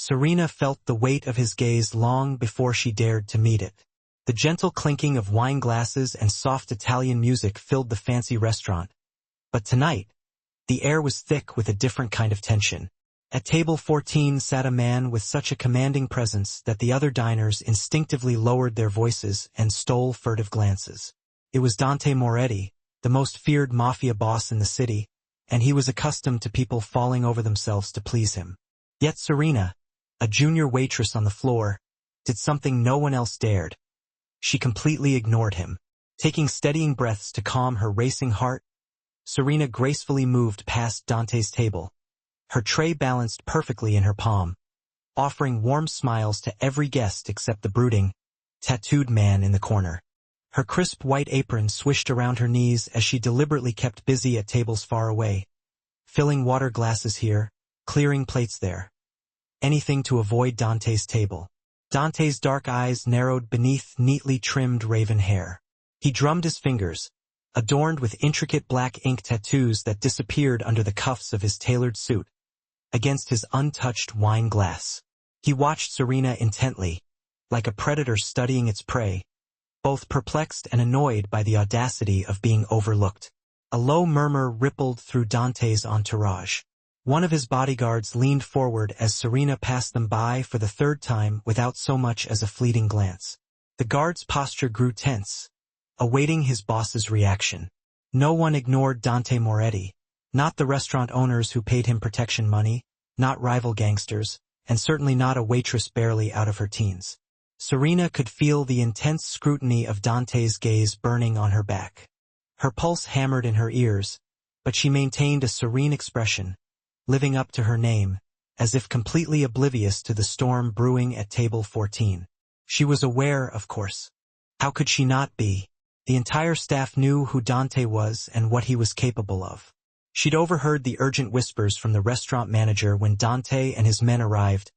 Serena felt the weight of his gaze long before she dared to meet it. The gentle clinking of wine glasses and soft Italian music filled the fancy restaurant. But tonight, the air was thick with a different kind of tension. At table 14 sat a man with such a commanding presence that the other diners instinctively lowered their voices and stole furtive glances. It was Dante Moretti, the most feared Mafia boss in the city, and he was accustomed to people falling over themselves to please him. Yet Serena, a junior waitress on the floor, did something no one else dared. She completely ignored him. Taking steadying breaths to calm her racing heart, Serena gracefully moved past Dante's table, her tray balanced perfectly in her palm, offering warm smiles to every guest except the brooding, tattooed man in the corner. Her crisp white apron swished around her knees as she deliberately kept busy at tables far away, filling water glasses here, clearing plates there. Anything to avoid Dante's table. Dante's dark eyes narrowed beneath neatly trimmed raven hair. He drummed his fingers, adorned with intricate black ink tattoos that disappeared under the cuffs of his tailored suit, against his untouched wine glass. He watched Serena intently, like a predator studying its prey, both perplexed and annoyed by the audacity of being overlooked. A low murmur rippled through Dante's entourage. One of his bodyguards leaned forward as Serena passed them by for the third time without so much as a fleeting glance. The guard's posture grew tense, awaiting his boss's reaction. No one ignored Dante Moretti, not the restaurant owners who paid him protection money, not rival gangsters, and certainly not a waitress barely out of her teens. Serena could feel the intense scrutiny of Dante's gaze burning on her back. Her pulse hammered in her ears, but she maintained a serene expression, living up to her name, as if completely oblivious to the storm brewing at table 14. She was aware, of course. How could she not be? The entire staff knew who Dante was and what he was capable of. She'd overheard the urgent whispers from the restaurant manager when Dante and his men arrived.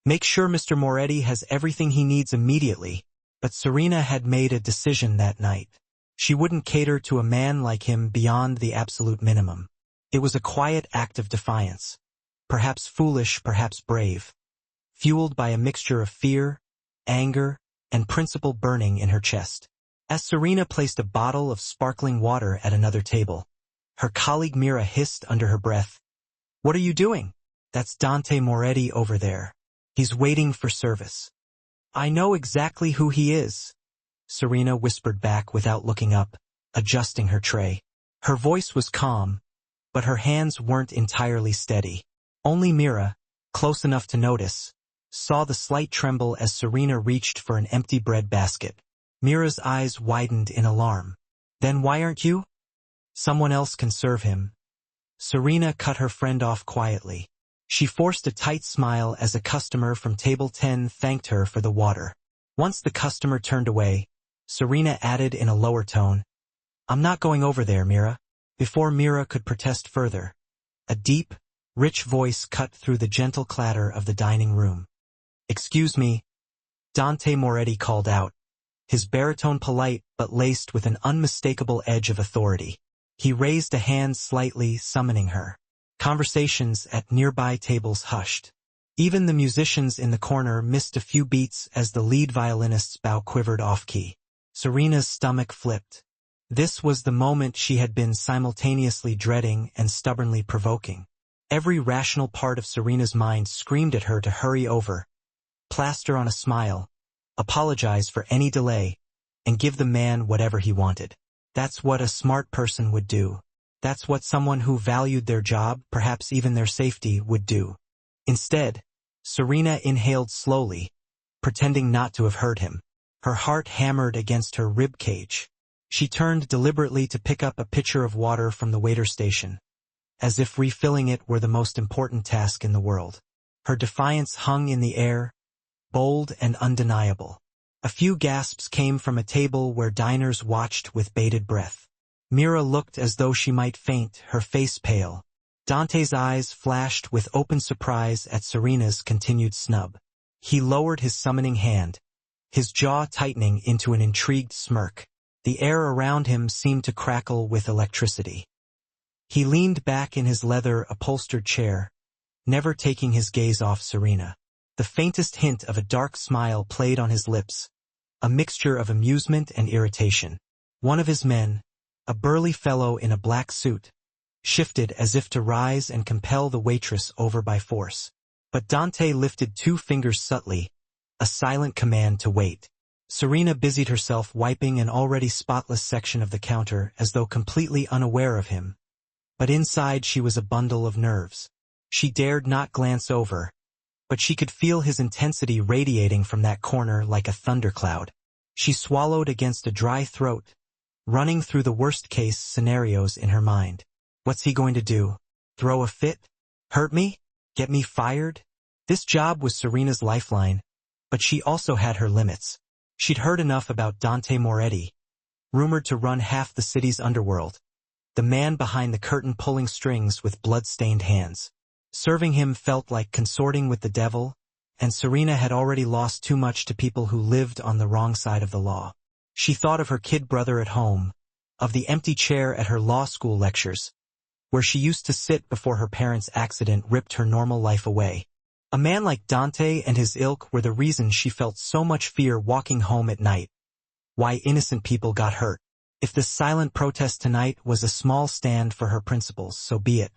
Make sure Mr. Moretti has everything he needs immediately. But Serena had made a decision that night. She wouldn't cater to a man like him beyond the absolute minimum. It was a quiet act of defiance, perhaps foolish, perhaps brave, fueled by a mixture of fear, anger, and principle burning in her chest. As Serena placed a bottle of sparkling water at another table, her colleague Mira hissed under her breath, "What are you doing?" "That's Dante Moretti over there. He's waiting for service." "I know exactly who he is," Serena whispered back without looking up, adjusting her tray. Her voice was calm, but her hands weren't entirely steady. Only Mira, close enough to notice, saw the slight tremble as Serena reached for an empty bread basket. Mira's eyes widened in alarm. "Then why aren't you?" "Someone else can serve him." Serena cut her friend off quietly. She forced a tight smile as a customer from table 10 thanked her for the water. Once the customer turned away, Serena added in a lower tone, "I'm not going over there, Mira." Before Mira could protest further, a deep, rich voice cut through the gentle clatter of the dining room. "Excuse me," Dante Moretti called out, his baritone polite but laced with an unmistakable edge of authority. He raised a hand slightly, summoning her. Conversations at nearby tables hushed. Even the musicians in the corner missed a few beats as the lead violinist's bow quivered off-key. Serena's stomach flipped. This was the moment she had been simultaneously dreading and stubbornly provoking. Every rational part of Serena's mind screamed at her to hurry over, plaster on a smile, apologize for any delay, and give the man whatever he wanted. That's what a smart person would do. That's what someone who valued their job, perhaps even their safety, would do. Instead, Serena inhaled slowly, pretending not to have heard him. Her heart hammered against her rib cage. She turned deliberately to pick up a pitcher of water from the waiter station, as if refilling it were the most important task in the world. Her defiance hung in the air, bold and undeniable. A few gasps came from a table where diners watched with bated breath. Mira looked as though she might faint, her face pale. Dante's eyes flashed with open surprise at Serena's continued snub. He lowered his summoning hand, his jaw tightening into an intrigued smirk. The air around him seemed to crackle with electricity. He leaned back in his leather-upholstered chair, never taking his gaze off Serena. The faintest hint of a dark smile played on his lips, a mixture of amusement and irritation. One of his men, a burly fellow in a black suit, shifted as if to rise and compel the waitress over by force. But Dante lifted 2 fingers subtly, a silent command to wait. Serena busied herself wiping an already spotless section of the counter as though completely unaware of him. But inside she was a bundle of nerves. She dared not glance over, but she could feel his intensity radiating from that corner like a thundercloud. She swallowed against a dry throat, running through the worst-case scenarios in her mind. What's he going to do? Throw a fit? Hurt me? Get me fired? This job was Serena's lifeline, but she also had her limits. She'd heard enough about Dante Moretti, rumored to run half the city's underworld, the man behind the curtain pulling strings with blood-stained hands. Serving him felt like consorting with the devil, and Serena had already lost too much to people who lived on the wrong side of the law. She thought of her kid brother at home, of the empty chair at her law school lectures, where she used to sit before her parents' accident ripped her normal life away. A man like Dante and his ilk were the reason she felt so much fear walking home at night. Why innocent people got hurt. If the silent protest tonight was a small stand for her principles, so be it.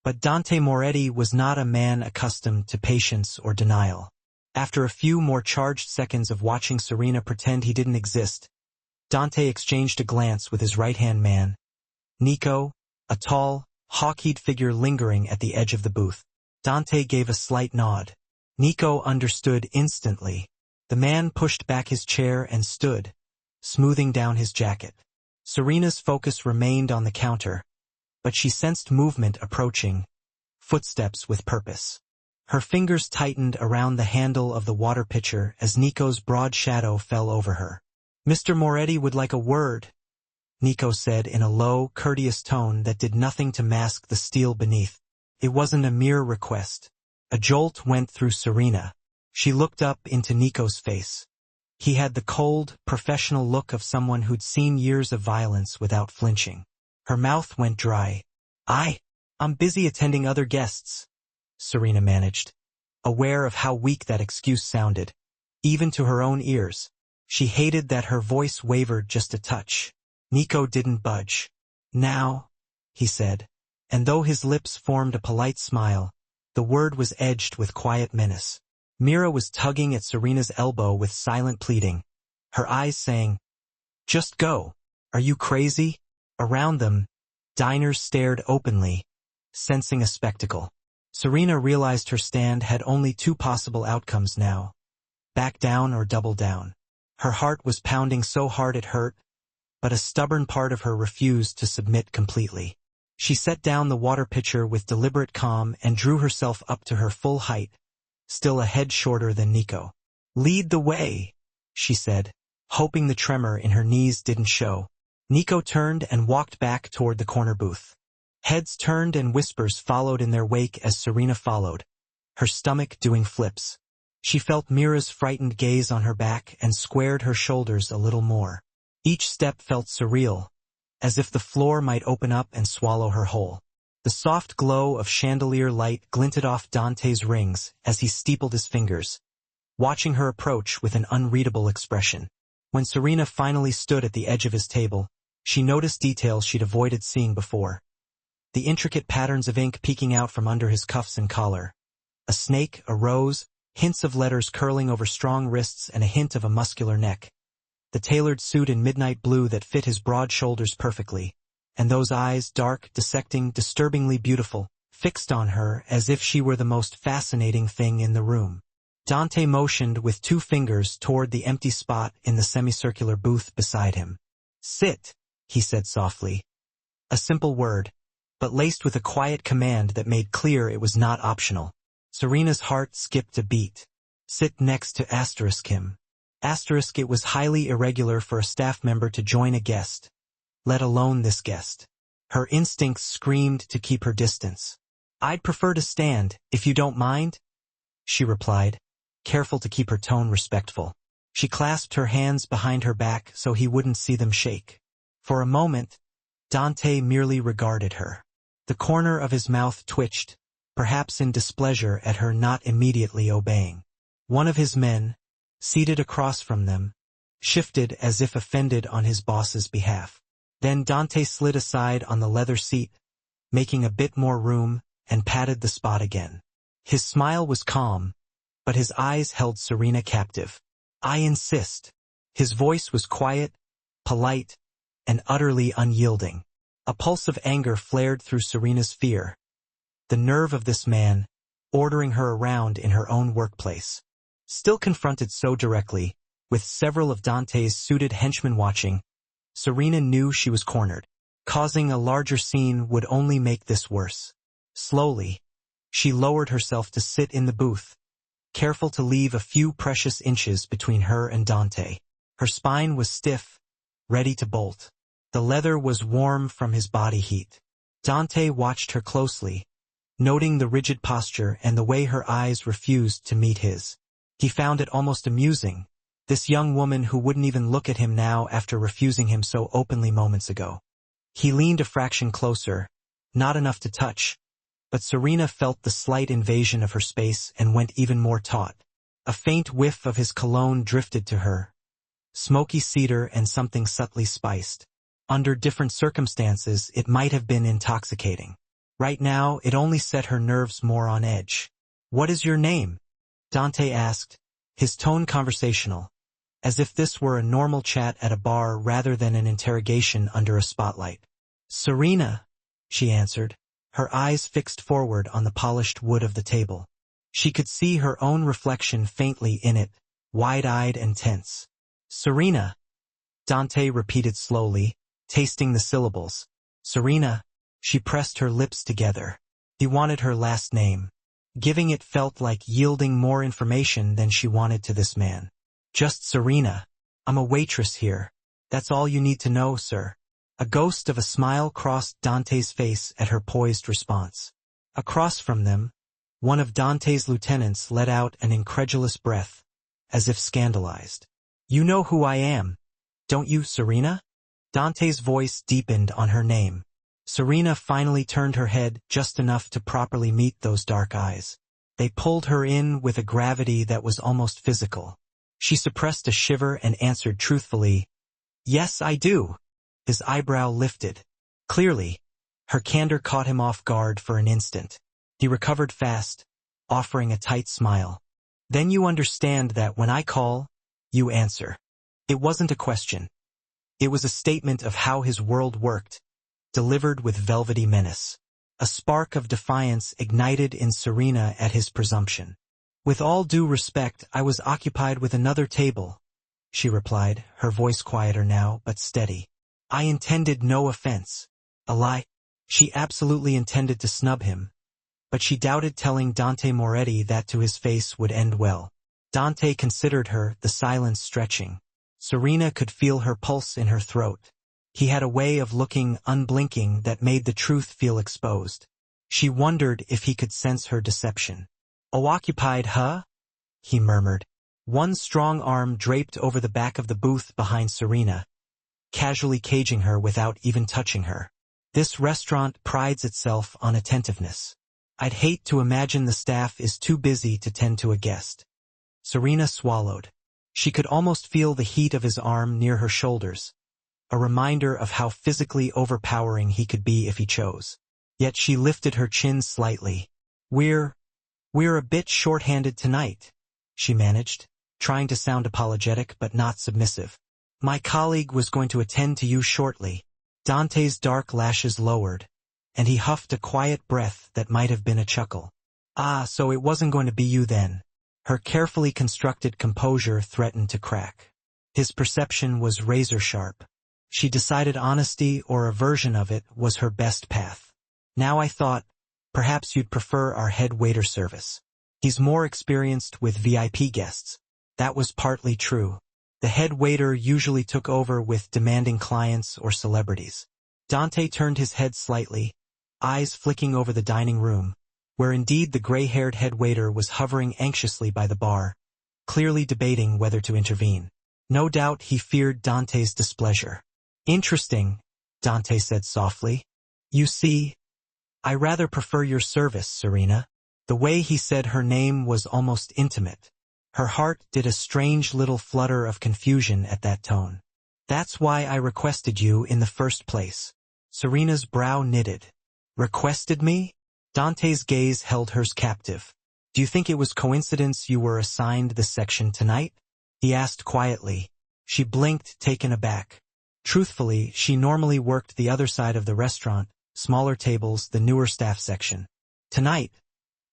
But Dante Moretti was not a man accustomed to patience or denial. After a few more charged seconds of watching Serena pretend he didn't exist, Dante exchanged a glance with his right-hand man, Nico, a tall, hawk-eyed figure lingering at the edge of the booth. Dante gave a slight nod. Nico understood instantly. The man pushed back his chair and stood, smoothing down his jacket. Serena's focus remained on the counter, but she sensed movement approaching, footsteps with purpose. Her fingers tightened around the handle of the water pitcher as Nico's broad shadow fell over her. "Mr. Moretti would like a word," Nico said in a low, courteous tone that did nothing to mask the steel beneath. It wasn't a mere request. A jolt went through Serena. She looked up into Nico's face. He had the cold, professional look of someone who'd seen years of violence without flinching. Her mouth went dry. I'm busy attending other guests," Serena managed, aware of how weak that excuse sounded, even to her own ears. She hated that her voice wavered just a touch. Nico didn't budge. "Now," he said, and though his lips formed a polite smile, the word was edged with quiet menace. Mira was tugging at Serena's elbow with silent pleading, her eyes saying, "Just go. Are you crazy?" Around them, diners stared openly, sensing a spectacle. Serena realized her stand had only 2 possible outcomes now: back down or double down. Her heart was pounding so hard it hurt, but a stubborn part of her refused to submit completely. She set down the water pitcher with deliberate calm and drew herself up to her full height, still a head shorter than Nico. "Lead the way," she said, hoping the tremor in her knees didn't show. Nico turned and walked back toward the corner booth. Heads turned and whispers followed in their wake as Serena followed, her stomach doing flips. She felt Mira's frightened gaze on her back and squared her shoulders a little more. Each step felt surreal, as if the floor might open up and swallow her whole. The soft glow of chandelier light glinted off Dante's rings as he steepled his fingers, watching her approach with an unreadable expression. When Serena finally stood at the edge of his table, she noticed details she'd avoided seeing before. The intricate patterns of ink peeking out from under his cuffs and collar. A snake, a rose, hints of letters curling over strong wrists and a hint of a muscular neck. The tailored suit in midnight blue that fit his broad shoulders perfectly, and those eyes, dark, dissecting, disturbingly beautiful, fixed on her as if she were the most fascinating thing in the room. Dante motioned with 2 fingers toward the empty spot in the semicircular booth beside him. "Sit," he said softly. A simple word, but laced with a quiet command that made clear it was not optional. Serena's heart skipped a beat. Sit next to him. It was highly irregular for a staff member to join a guest, let alone this guest. Her instincts screamed to keep her distance. "I'd prefer to stand, if you don't mind," she replied, careful to keep her tone respectful. She clasped her hands behind her back so he wouldn't see them shake. For a moment, Dante merely regarded her. The corner of his mouth twitched, perhaps in displeasure at her not immediately obeying. One of his men, seated across from them, shifted as if offended on his boss's behalf. Then Dante slid aside on the leather seat, making a bit more room, and patted the spot again. His smile was calm, but his eyes held Serena captive. "I insist." His voice was quiet, polite, and utterly unyielding. A pulse of anger flared through Serena's fear. The nerve of this man, ordering her around in her own workplace. Still confronted so directly, with several of Dante's suited henchmen watching, Serena knew she was cornered. Causing a larger scene would only make this worse. Slowly, she lowered herself to sit in the booth, careful to leave a few precious inches between her and Dante. Her spine was stiff, ready to bolt. The leather was warm from his body heat. Dante watched her closely, noting the rigid posture and the way her eyes refused to meet his. He found it almost amusing, this young woman who wouldn't even look at him now after refusing him so openly moments ago. He leaned a fraction closer, not enough to touch, but Serena felt the slight invasion of her space and went even more taut. A faint whiff of his cologne drifted to her, smoky cedar and something subtly spiced. Under different circumstances, it might have been intoxicating. Right now, it only set her nerves more on edge. "What is your name?" Dante asked, his tone conversational, as if this were a normal chat at a bar rather than an interrogation under a spotlight. "Serena," she answered, her eyes fixed forward on the polished wood of the table. She could see her own reflection faintly in it, wide-eyed and tense. "Serena," Dante repeated slowly, tasting the syllables. "Serena." She pressed her lips together. He wanted her last name. Giving it felt like yielding more information than she wanted to this man. "Just Serena. I'm a waitress here. That's all you need to know, sir." A ghost of a smile crossed Dante's face at her poised response. Across from them, one of Dante's lieutenants let out an incredulous breath, as if scandalized. "You know who I am, don't you, Serena?" Dante's voice deepened on her name. Serena finally turned her head just enough to properly meet those dark eyes. They pulled her in with a gravity that was almost physical. She suppressed a shiver and answered truthfully, "Yes, I do." His eyebrow lifted. Clearly, her candor caught him off guard for an instant. He recovered fast, offering a tight smile. "Then you understand that when I call, you answer." It wasn't a question. It was a statement of how his world worked, delivered with velvety menace. A spark of defiance ignited in Serena at his presumption. "With all due respect, I was occupied with another table," she replied, her voice quieter now, but steady. "I intended no offense." A lie. She absolutely intended to snub him, but she doubted telling Dante Moretti that to his face would end well. Dante considered her, the silence stretching. Serena could feel her pulse in her throat. He had a way of looking unblinking that made the truth feel exposed. She wondered if he could sense her deception. "Oh, occupied, huh?" he murmured. One strong arm draped over the back of the booth behind Serena, casually caging her without even touching her. This restaurant prides itself on attentiveness. I'd hate to imagine the staff is too busy to tend to a guest. Serena swallowed. She could almost feel the heat of his arm near her shoulders, a reminder of how physically overpowering he could be if he chose. Yet she lifted her chin slightly. We're a bit short-handed tonight," she managed, trying to sound apologetic but not submissive. "My colleague was going to attend to you shortly." Dante's dark lashes lowered, and he huffed a quiet breath that might have been a chuckle. "Ah, so it wasn't going to be you then." Her carefully constructed composure threatened to crack. His perception was razor-sharp. She decided honesty or a version of it was her best path. "Now I thought, perhaps you'd prefer our head waiter service. He's more experienced with VIP guests." That was partly true. The head waiter usually took over with demanding clients or celebrities. Dante turned his head slightly, eyes flicking over the dining room, where indeed the gray-haired head waiter was hovering anxiously by the bar, clearly debating whether to intervene. No doubt he feared Dante's displeasure. "Interesting," Dante said softly. "You see, I rather prefer your service, Serena." The way he said her name was almost intimate. Her heart did a strange little flutter of confusion at that tone. That's why I requested you in the first place. Serena's brow knitted. Requested me? Dante's gaze held hers captive. Do you think it was coincidence you were assigned this section tonight? He asked quietly. She blinked, taken aback. Truthfully, she normally worked the other side of the restaurant, smaller tables, the newer staff section. Tonight,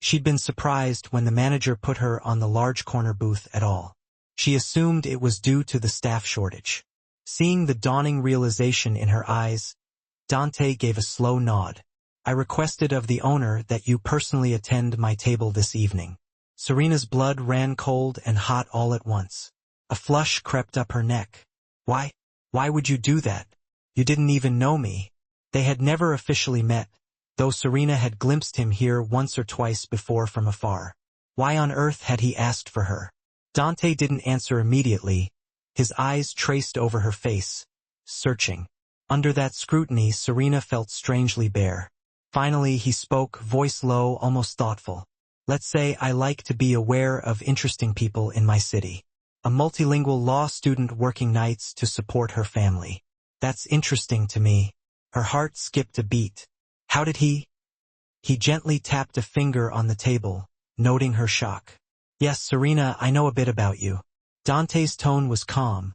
she'd been surprised when the manager put her on the large corner booth at all. She assumed it was due to the staff shortage. Seeing the dawning realization in her eyes, Dante gave a slow nod. I requested of the owner that you personally attend my table this evening. Serena's blood ran cold and hot all at once. A flush crept up her neck. Why? Why would you do that? You didn't even know me. They had never officially met, though Serena had glimpsed him here once or twice before from afar. Why on earth had he asked for her? Dante didn't answer immediately. His eyes traced over her face, searching. Under that scrutiny, Serena felt strangely bare. Finally, he spoke, voice low, almost thoughtful. Let's say I like to be aware of interesting people in my city. A multilingual law student working nights to support her family. That's interesting to me. Her heart skipped a beat. How did he? He gently tapped a finger on the table, noting her shock. Yes, Serena, I know a bit about you. Dante's tone was calm,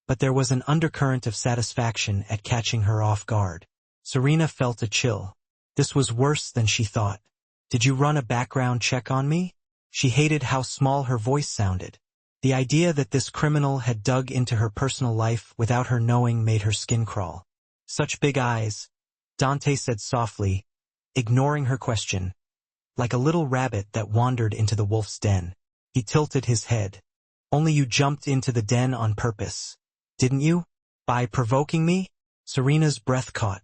but there was an undercurrent of satisfaction at catching her off guard. Serena felt a chill. This was worse than she thought. Did you run a background check on me? She hated how small her voice sounded. The idea that this criminal had dug into her personal life without her knowing made her skin crawl. Such big eyes, Dante said softly, ignoring her question. Like a little rabbit that wandered into the wolf's den. He tilted his head. Only you jumped into the den on purpose, didn't you? By provoking me? Serena's breath caught.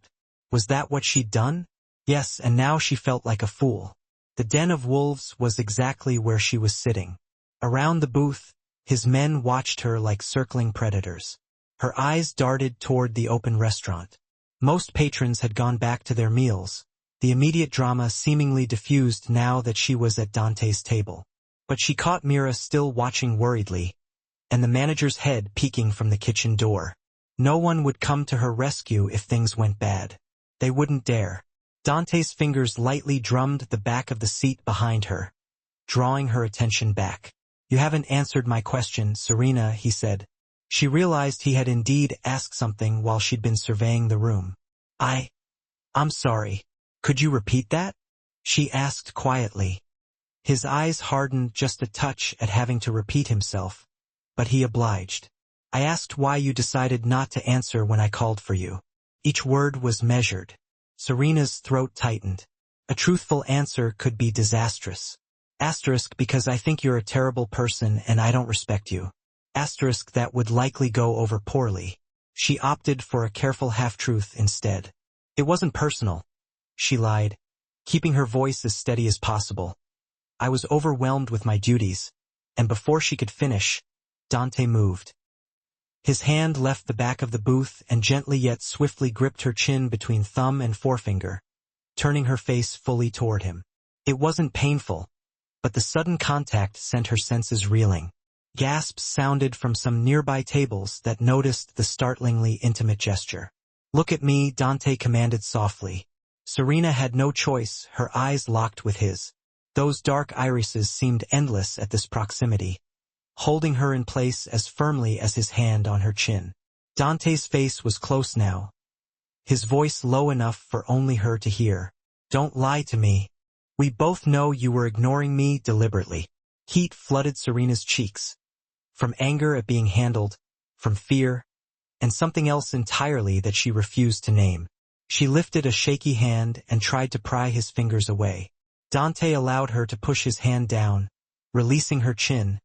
Was that what she'd done? Yes, and now she felt like a fool. The den of wolves was exactly where she was sitting. Around the booth, his men watched her like circling predators. Her eyes darted toward the open restaurant. Most patrons had gone back to their meals, the immediate drama seemingly diffused now that she was at Dante's table. But she caught Mira still watching worriedly, and the manager's head peeking from the kitchen door. No one would come to her rescue if things went bad. They wouldn't dare. Dante's fingers lightly drummed the back of the seat behind her, drawing her attention back. You haven't answered my question, Serena, he said. She realized he had indeed asked something while she'd been surveying the room. I'm sorry. Could you repeat that? She asked quietly. His eyes hardened just a touch at having to repeat himself, but he obliged. I asked why you decided not to answer when I called for you. Each word was measured. Serena's throat tightened. A truthful answer could be disastrous. Asterisk because I think you're a terrible person and I don't respect you. Asterisk that would likely go over poorly. She opted for a careful half-truth instead. It wasn't personal. She lied, keeping her voice as steady as possible. I was overwhelmed with my duties, and before she could finish, Dante moved. His hand left the back of the booth and gently yet swiftly gripped her chin between thumb and forefinger, turning her face fully toward him. It wasn't painful, but the sudden contact sent her senses reeling. Gasps sounded from some nearby tables that noticed the startlingly intimate gesture. Look at me, Dante commanded softly. Serena had no choice, her eyes locked with his. Those dark irises seemed endless at this proximity, holding her in place as firmly as his hand on her chin. Dante's face was close now, his voice low enough for only her to hear. Don't lie to me. We both know you were ignoring me deliberately. Heat flooded Serena's cheeks. From anger at being handled, from fear, and something else entirely that she refused to name. She lifted a shaky hand and tried to pry his fingers away. Dante allowed her to push his hand down, releasing her chin,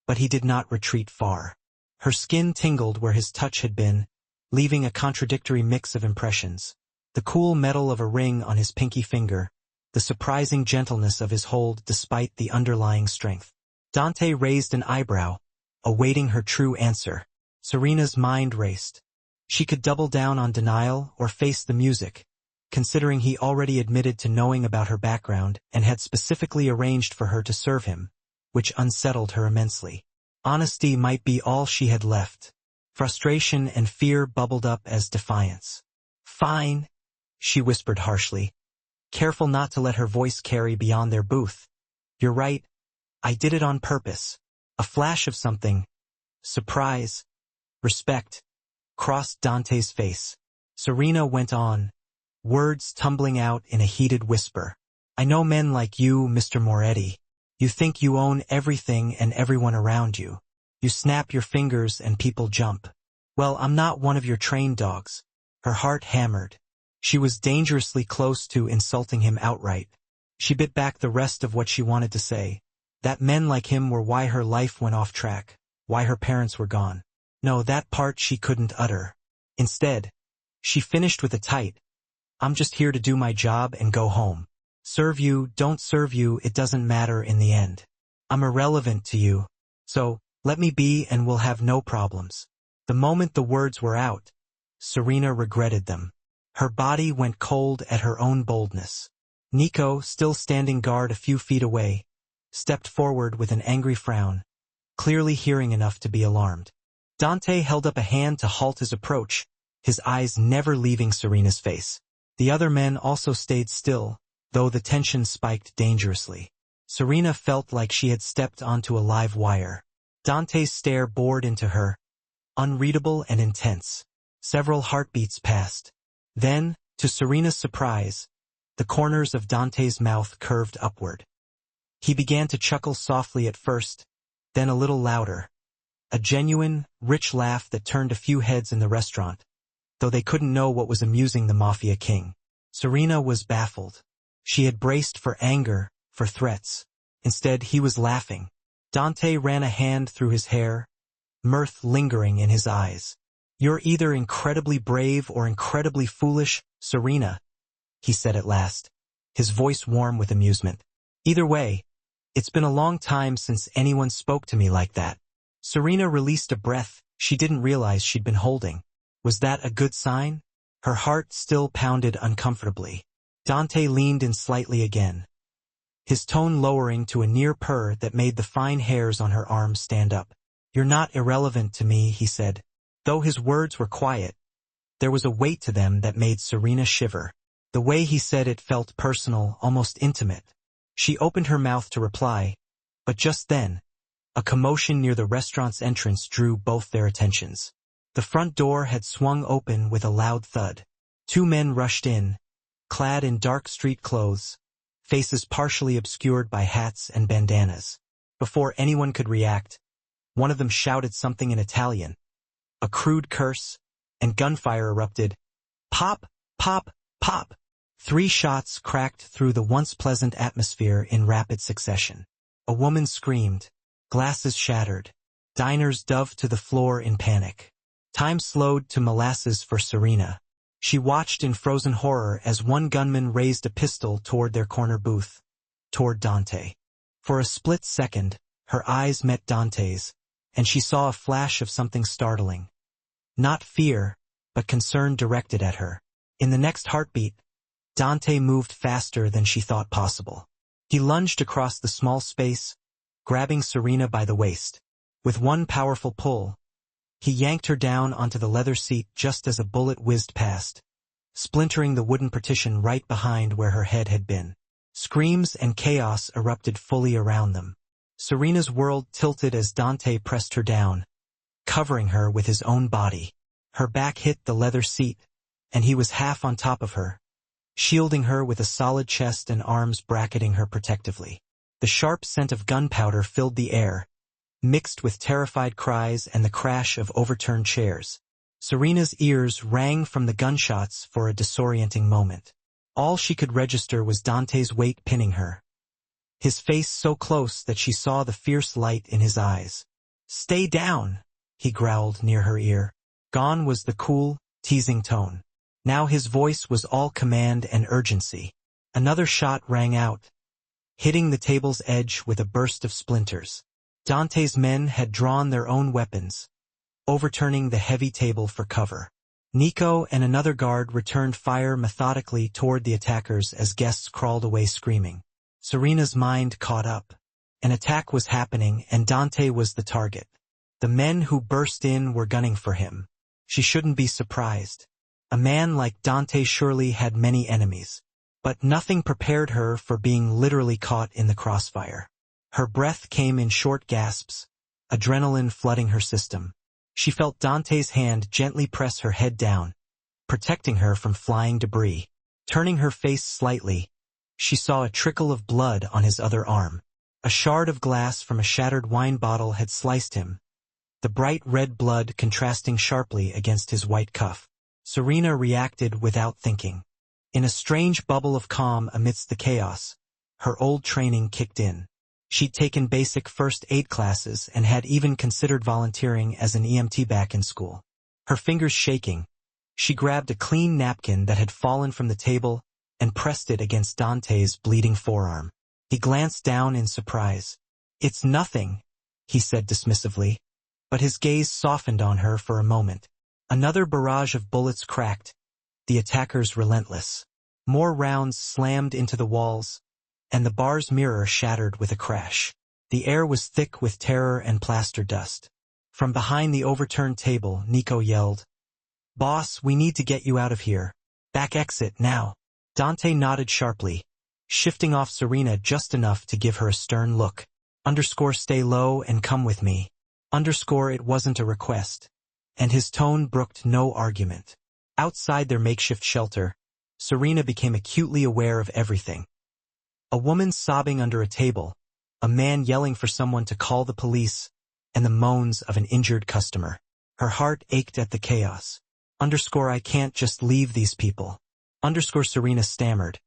but he did not retreat far. Her skin tingled where his touch had been, leaving a contradictory mix of impressions. The cool metal of a ring on his pinky finger, the surprising gentleness of his hold despite the underlying strength. Dante raised an eyebrow, awaiting her true answer. Serena's mind raced. She could double down on denial or face the music, considering he already admitted to knowing about her background and had specifically arranged for her to serve him. which unsettled her immensely. Honesty might be all she had left. Frustration and fear bubbled up as defiance. "Fine," she whispered harshly, careful not to let her voice carry beyond their booth. "You're right. I did it on purpose." A flash of something, surprise, respect, crossed Dante's face. Serena went on, words tumbling out in a heated whisper. "I know men like you, Mr. Moretti. You think you own everything and everyone around you. You snap your fingers and people jump. Well, I'm not one of your trained dogs." Her heart hammered. She was dangerously close to insulting him outright. She bit back the rest of what she wanted to say. That men like him were why her life went off track, why her parents were gone. No, that part she couldn't utter. Instead, she finished with a tight, "I'm just here to do my job and go home. Serve you, don't serve you, it doesn't matter in the end. I'm irrelevant to you. So, let me be and we'll have no problems." The moment the words were out, Serena regretted them. Her body went cold at her own boldness. Nico, still standing guard a few feet away, stepped forward with an angry frown, clearly hearing enough to be alarmed. Dante held up a hand to halt his approach, his eyes never leaving Serena's face. The other men also stayed still, though the tension spiked dangerously. Serena felt like she had stepped onto a live wire. Dante's stare bored into her, unreadable and intense. Several heartbeats passed. Then, to Serena's surprise, the corners of Dante's mouth curved upward. He began to chuckle softly at first, then a little louder. A genuine, rich laugh that turned a few heads in the restaurant, though they couldn't know what was amusing the Mafia king. Serena was baffled. She had braced for anger, for threats. Instead, he was laughing. Dante ran a hand through his hair, mirth lingering in his eyes. "You're either incredibly brave or incredibly foolish, Serena," he said at last, his voice warm with amusement. "Either way, it's been a long time since anyone spoke to me like that." Serena released a breath she didn't realize she'd been holding. Was that a good sign? Her heart still pounded uncomfortably. Dante leaned in slightly again, his tone lowering to a near purr that made the fine hairs on her arms stand up. "You're not irrelevant to me," he said. Though his words were quiet, there was a weight to them that made Serena shiver. The way he said it felt personal, almost intimate. She opened her mouth to reply, but just then, a commotion near the restaurant's entrance drew both their attentions. The front door had swung open with a loud thud. Two men rushed in, clad in dark street clothes, faces partially obscured by hats and bandanas. Before anyone could react, one of them shouted something in Italian, a crude curse, and gunfire erupted. Pop, pop, pop. 3 shots cracked through the once pleasant atmosphere in rapid succession. A woman screamed, glasses shattered, diners dove to the floor in panic. Time slowed to molasses for Serena. She watched in frozen horror as one gunman raised a pistol toward their corner booth, toward Dante. For a split second, her eyes met Dante's, and she saw a flash of something startling. Not fear, but concern directed at her. In the next heartbeat, Dante moved faster than she thought possible. He lunged across the small space, grabbing Serena by the waist. With one powerful pull, he yanked her down onto the leather seat just as a bullet whizzed past, splintering the wooden partition right behind where her head had been. Screams and chaos erupted fully around them. Serena's world tilted as Dante pressed her down, covering her with his own body. Her back hit the leather seat, and he was half on top of her, shielding her with a solid chest and arms bracketing her protectively. The sharp scent of gunpowder filled the air, mixed with terrified cries and the crash of overturned chairs. Serena's ears rang from the gunshots for a disorienting moment. All she could register was Dante's weight pinning her, his face so close that she saw the fierce light in his eyes. "Stay down," he growled near her ear. Gone was the cool, teasing tone. Now his voice was all command and urgency. Another shot rang out, hitting the table's edge with a burst of splinters. Dante's men had drawn their own weapons, overturning the heavy table for cover. Nico and another guard returned fire methodically toward the attackers as guests crawled away screaming. Serena's mind caught up. An attack was happening and Dante was the target. The men who burst in were gunning for him. She shouldn't be surprised. A man like Dante surely had many enemies. But nothing prepared her for being literally caught in the crossfire. Her breath came in short gasps, adrenaline flooding her system. She felt Dante's hand gently press her head down, protecting her from flying debris. Turning her face slightly, she saw a trickle of blood on his other arm. A shard of glass from a shattered wine bottle had sliced him, the bright red blood contrasting sharply against his white cuff. Serena reacted without thinking. In a strange bubble of calm amidst the chaos, her old training kicked in. She'd taken basic first aid classes and had even considered volunteering as an EMT back in school. Her fingers shaking, she grabbed a clean napkin that had fallen from the table and pressed it against Dante's bleeding forearm. He glanced down in surprise. "It's nothing," he said dismissively, but his gaze softened on her for a moment. Another barrage of bullets cracked, the attackers relentless. More rounds slammed into the walls, and the bar's mirror shattered with a crash. The air was thick with terror and plaster dust. From behind the overturned table, Nico yelled, "Boss, we need to get you out of here. Back exit, now." Dante nodded sharply, shifting off Serena just enough to give her a stern look. Stay low and come with me. It wasn't a request, and his tone brooked no argument. Outside their makeshift shelter, Serena became acutely aware of everything. A woman sobbing under a table, a man yelling for someone to call the police, and the moans of an injured customer. Her heart ached at the chaos. I can't just leave these people. Serena stammered,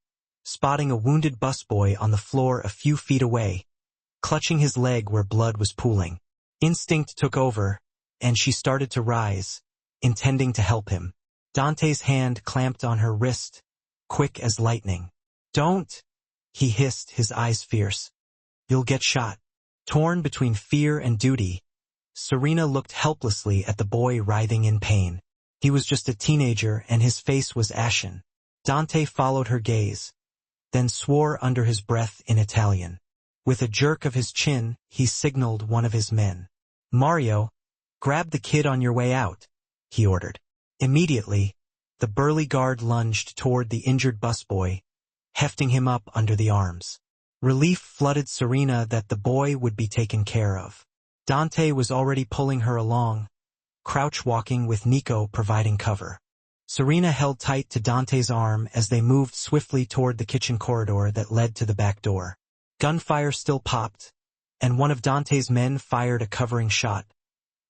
spotting a wounded busboy on the floor a few feet away, clutching his leg where blood was pooling. Instinct took over, and she started to rise, intending to help him. Dante's hand clamped on her wrist, quick as lightning. "Don't," he hissed, his eyes fierce. "You'll get shot." Torn between fear and duty, Serena looked helplessly at the boy writhing in pain. He was just a teenager and his face was ashen. Dante followed her gaze, then swore under his breath in Italian. With a jerk of his chin, he signaled one of his men. "Mario, grab the kid on your way out," he ordered. Immediately, the burly guard lunged toward the injured busboy, hefting him up under the arms. Relief flooded Serena that the boy would be taken care of. Dante was already pulling her along, crouch-walking with Nico providing cover. Serena held tight to Dante's arm as they moved swiftly toward the kitchen corridor that led to the back door. Gunfire still popped, and one of Dante's men fired a covering shot,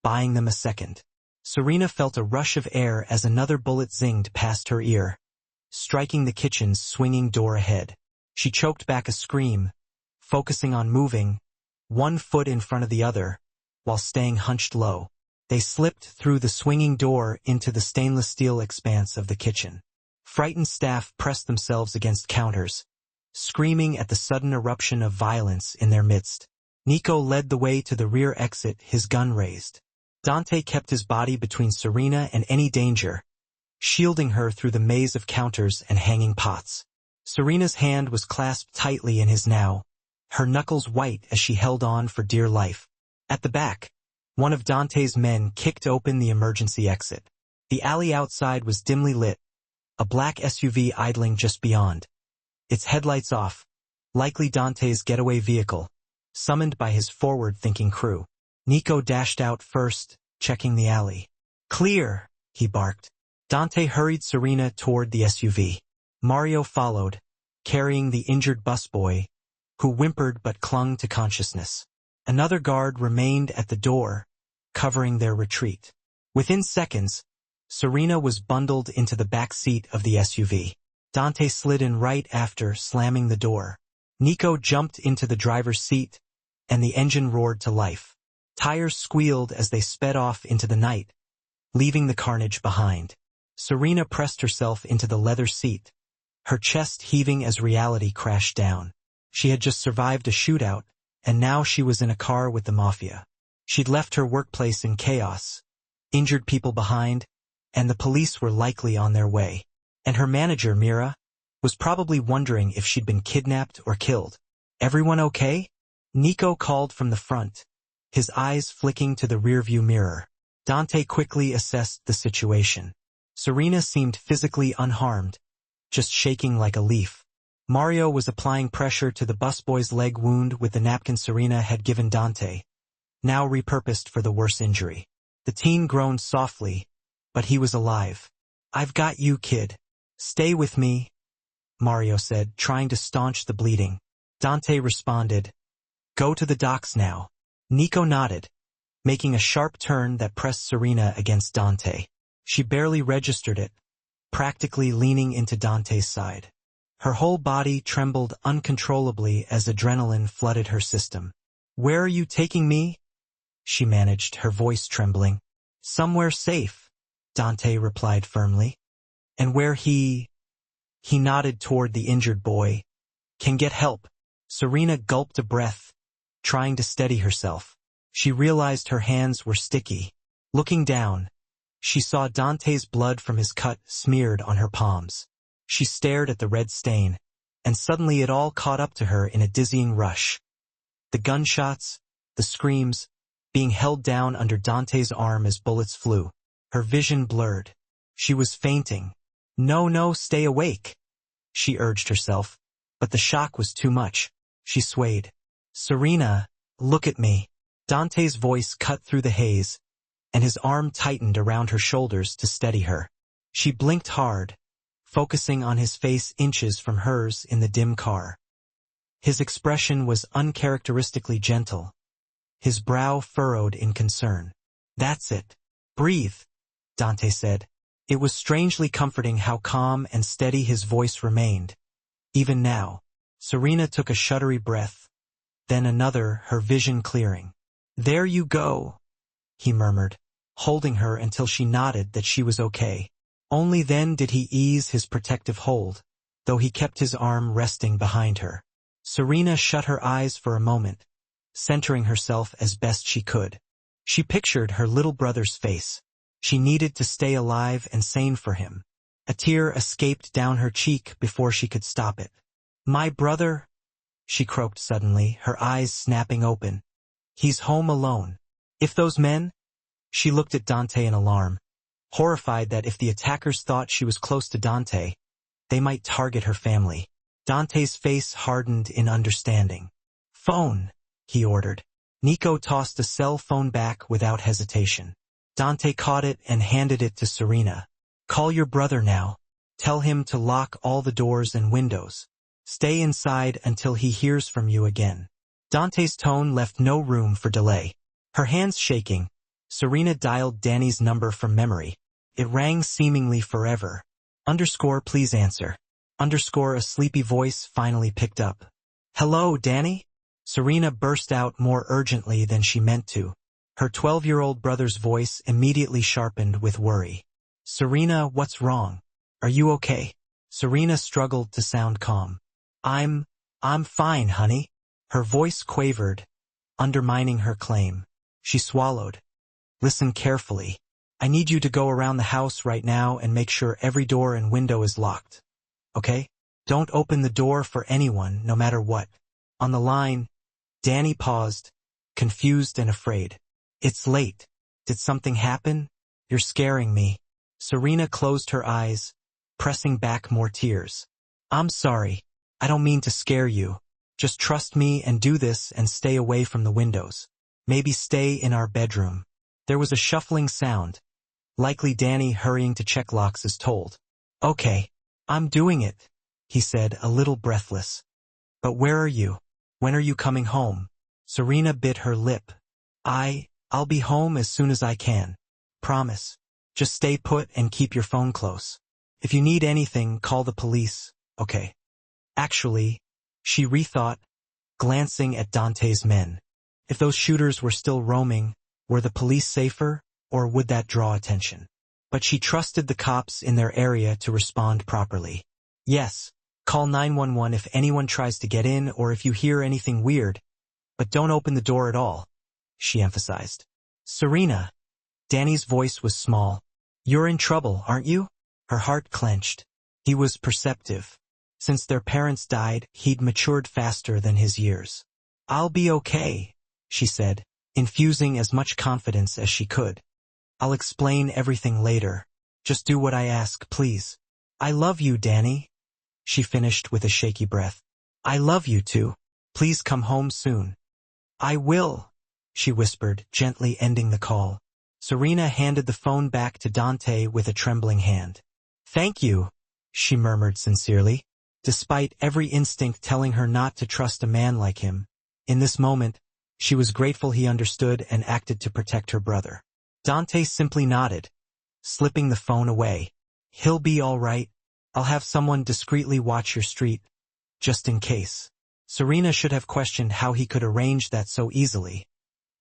buying them a second. Serena felt a rush of air as another bullet zinged past her ear, striking the kitchen's swinging door ahead. She choked back a scream, focusing on moving, one foot in front of the other, while staying hunched low. They slipped through the swinging door into the stainless steel expanse of the kitchen. Frightened staff pressed themselves against counters, screaming at the sudden eruption of violence in their midst. Nico led the way to the rear exit, his gun raised. Dante kept his body between Serena and any danger, shielding her through the maze of counters and hanging pots. Serena's hand was clasped tightly in his now, her knuckles white as she held on for dear life. At the back, one of Dante's men kicked open the emergency exit. The alley outside was dimly lit, a black SUV idling just beyond, its headlights off, likely Dante's getaway vehicle, summoned by his forward-thinking crew. Nico dashed out first, checking the alley. "Clear," he barked. Dante hurried Serena toward the SUV. Mario followed, carrying the injured busboy, who whimpered but clung to consciousness. Another guard remained at the door, covering their retreat. Within seconds, Serena was bundled into the back seat of the SUV. Dante slid in right after, slamming the door. Nico jumped into the driver's seat, and the engine roared to life. Tires squealed as they sped off into the night, leaving the carnage behind. Serena pressed herself into the leather seat, her chest heaving as reality crashed down. She had just survived a shootout, and now she was in a car with the Mafia. She'd left her workplace in chaos, injured people behind, and the police were likely on their way. And her manager, Mira, was probably wondering if she'd been kidnapped or killed. "Everyone okay?" Nico called from the front, his eyes flicking to the rearview mirror. Dante quickly assessed the situation. Serena seemed physically unharmed, just shaking like a leaf. Mario was applying pressure to the busboy's leg wound with the napkin Serena had given Dante, now repurposed for the worse injury. The teen groaned softly, but he was alive. "I've got you, kid. Stay with me," Mario said, trying to staunch the bleeding. Dante responded, "Go to the docks now." Nico nodded, making a sharp turn that pressed Serena against Dante. She barely registered it, practically leaning into Dante's side. Her whole body trembled uncontrollably as adrenaline flooded her system. "Where are you taking me?" she managed, her voice trembling. "Somewhere safe," Dante replied firmly. "And where he nodded toward the injured boy, "can get help." Serena gulped a breath, trying to steady herself. She realized her hands were sticky. Looking down, she saw Dante's blood from his cut smeared on her palms. She stared at the red stain, and suddenly it all caught up to her in a dizzying rush. The gunshots, the screams, being held down under Dante's arm as bullets flew. Her vision blurred. She was fainting. No, stay awake," she urged herself, but the shock was too much. She swayed. "Serena, look at me." Dante's voice cut through the haze, and his arm tightened around her shoulders to steady her. She blinked hard, focusing on his face inches from hers in the dim car. His expression was uncharacteristically gentle, his brow furrowed in concern. "That's it. Breathe," Dante said. It was strangely comforting how calm and steady his voice remained. Even now, Serena took a shuddery breath, then another, her vision clearing. "There you go," he murmured, holding her until she nodded that she was okay. Only then did he ease his protective hold, though he kept his arm resting behind her. Serena shut her eyes for a moment, centering herself as best she could. She pictured her little brother's face. She needed to stay alive and sane for him. A tear escaped down her cheek before she could stop it. "My brother," she croaked suddenly, her eyes snapping open. "He's home alone. If those men—" She looked at Dante in alarm, horrified that if the attackers thought she was close to Dante, they might target her family. Dante's face hardened in understanding. "Phone," he ordered. Nico tossed a cell phone back without hesitation. Dante caught it and handed it to Serena. "Call your brother now. Tell him to lock all the doors and windows. Stay inside until he hears from you again." Dante's tone left no room for delay. Her hands shaking, Serena dialed Danny's number from memory. It rang seemingly forever. "Please answer." A sleepy voice finally picked up. "Hello, Danny?" Serena burst out more urgently than she meant to. Her 12-year-old brother's voice immediately sharpened with worry. "Serena, what's wrong? Are you okay?" Serena struggled to sound calm. I'm fine, honey." Her voice quavered, undermining her claim. She swallowed. "Listen carefully. I need you to go around the house right now and make sure every door and window is locked. Okay? Don't open the door for anyone, no matter what." On the line, Danny paused, confused and afraid. "It's late. Did something happen? You're scaring me." Serena closed her eyes, pressing back more tears. "I'm sorry. I don't mean to scare you. Just trust me and do this and stay away from the windows. Maybe stay in our bedroom." There was a shuffling sound, likely Danny hurrying to check locks as told. "Okay, I'm doing it," he said, a little breathless. "But where are you? When are you coming home?" Serena bit her lip. I'll be home as soon as I can. Promise. Just stay put and keep your phone close. If you need anything, call the police, okay?" Actually, she rethought, glancing at Dante's men. If those shooters were still roaming, were the police safer, or would that draw attention? But she trusted the cops in their area to respond properly. "Yes, call 911 if anyone tries to get in or if you hear anything weird, but don't open the door at all," she emphasized. "Serena," Danny's voice was small. "You're in trouble, aren't you?" Her heart clenched. He was perceptive. Since their parents died, he'd matured faster than his years. I'll be okay, she said, infusing as much confidence as she could. I'll explain everything later. Just do what I ask, please. I love you, Danny, she finished with a shaky breath. I love you too. Please come home soon. I will, she whispered, gently ending the call. Serena handed the phone back to Dante with a trembling hand. Thank you, she murmured sincerely, despite every instinct telling her not to trust a man like him. In this moment, she was grateful he understood and acted to protect her brother. Dante simply nodded, slipping the phone away. He'll be all right. I'll have someone discreetly watch your street, just in case. Serena should have questioned how he could arrange that so easily.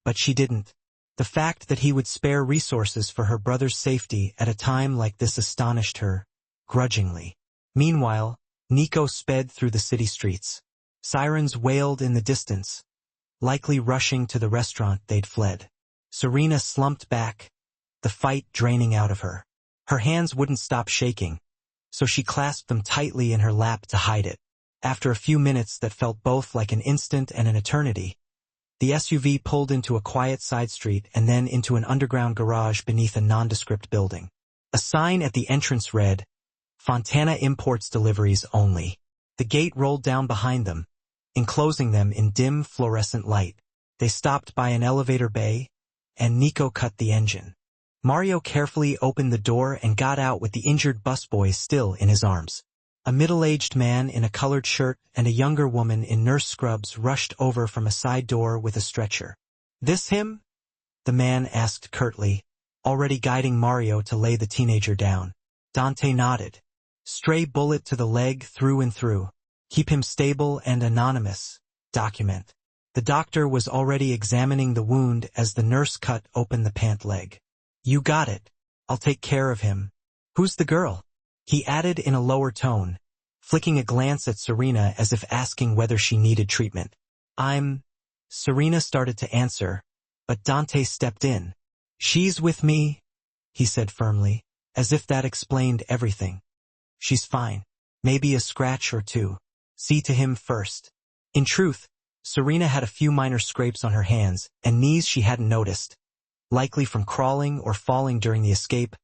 But she didn't. The fact that he would spare resources for her brother's safety at a time like this astonished her, grudgingly. Meanwhile, Nico sped through the city streets. Sirens wailed in the distance, likely rushing to the restaurant they'd fled. Serena slumped back, the fight draining out of her. Her hands wouldn't stop shaking, so she clasped them tightly in her lap to hide it. After a few minutes that felt both like an instant and an eternity, the SUV pulled into a quiet side street and then into an underground garage beneath a nondescript building. A sign at the entrance read, Fontana Imports Deliveries Only. The gate rolled down behind them, enclosing them in dim fluorescent light. They stopped by an elevator bay, and Nico cut the engine. Mario carefully opened the door and got out with the injured busboy still in his arms. A middle-aged man in a colored shirt and a younger woman in nurse scrubs rushed over from a side door with a stretcher. This him? The man asked curtly, already guiding Mario to lay the teenager down. Dante nodded. Stray bullet to the leg through and through. Keep him stable and anonymous. Document. The doctor was already examining the wound as the nurse cut open the pant leg. You got it. I'll take care of him. Who's the girl? He added in a lower tone, flicking a glance at Serena as if asking whether she needed treatment. Serena started to answer, but Dante stepped in. She's with me, he said firmly, as if that explained everything. She's fine. Maybe a scratch or two. See to him first. In truth, Serena had a few minor scrapes on her hands and knees she hadn't noticed, likely from crawling or falling during the escape,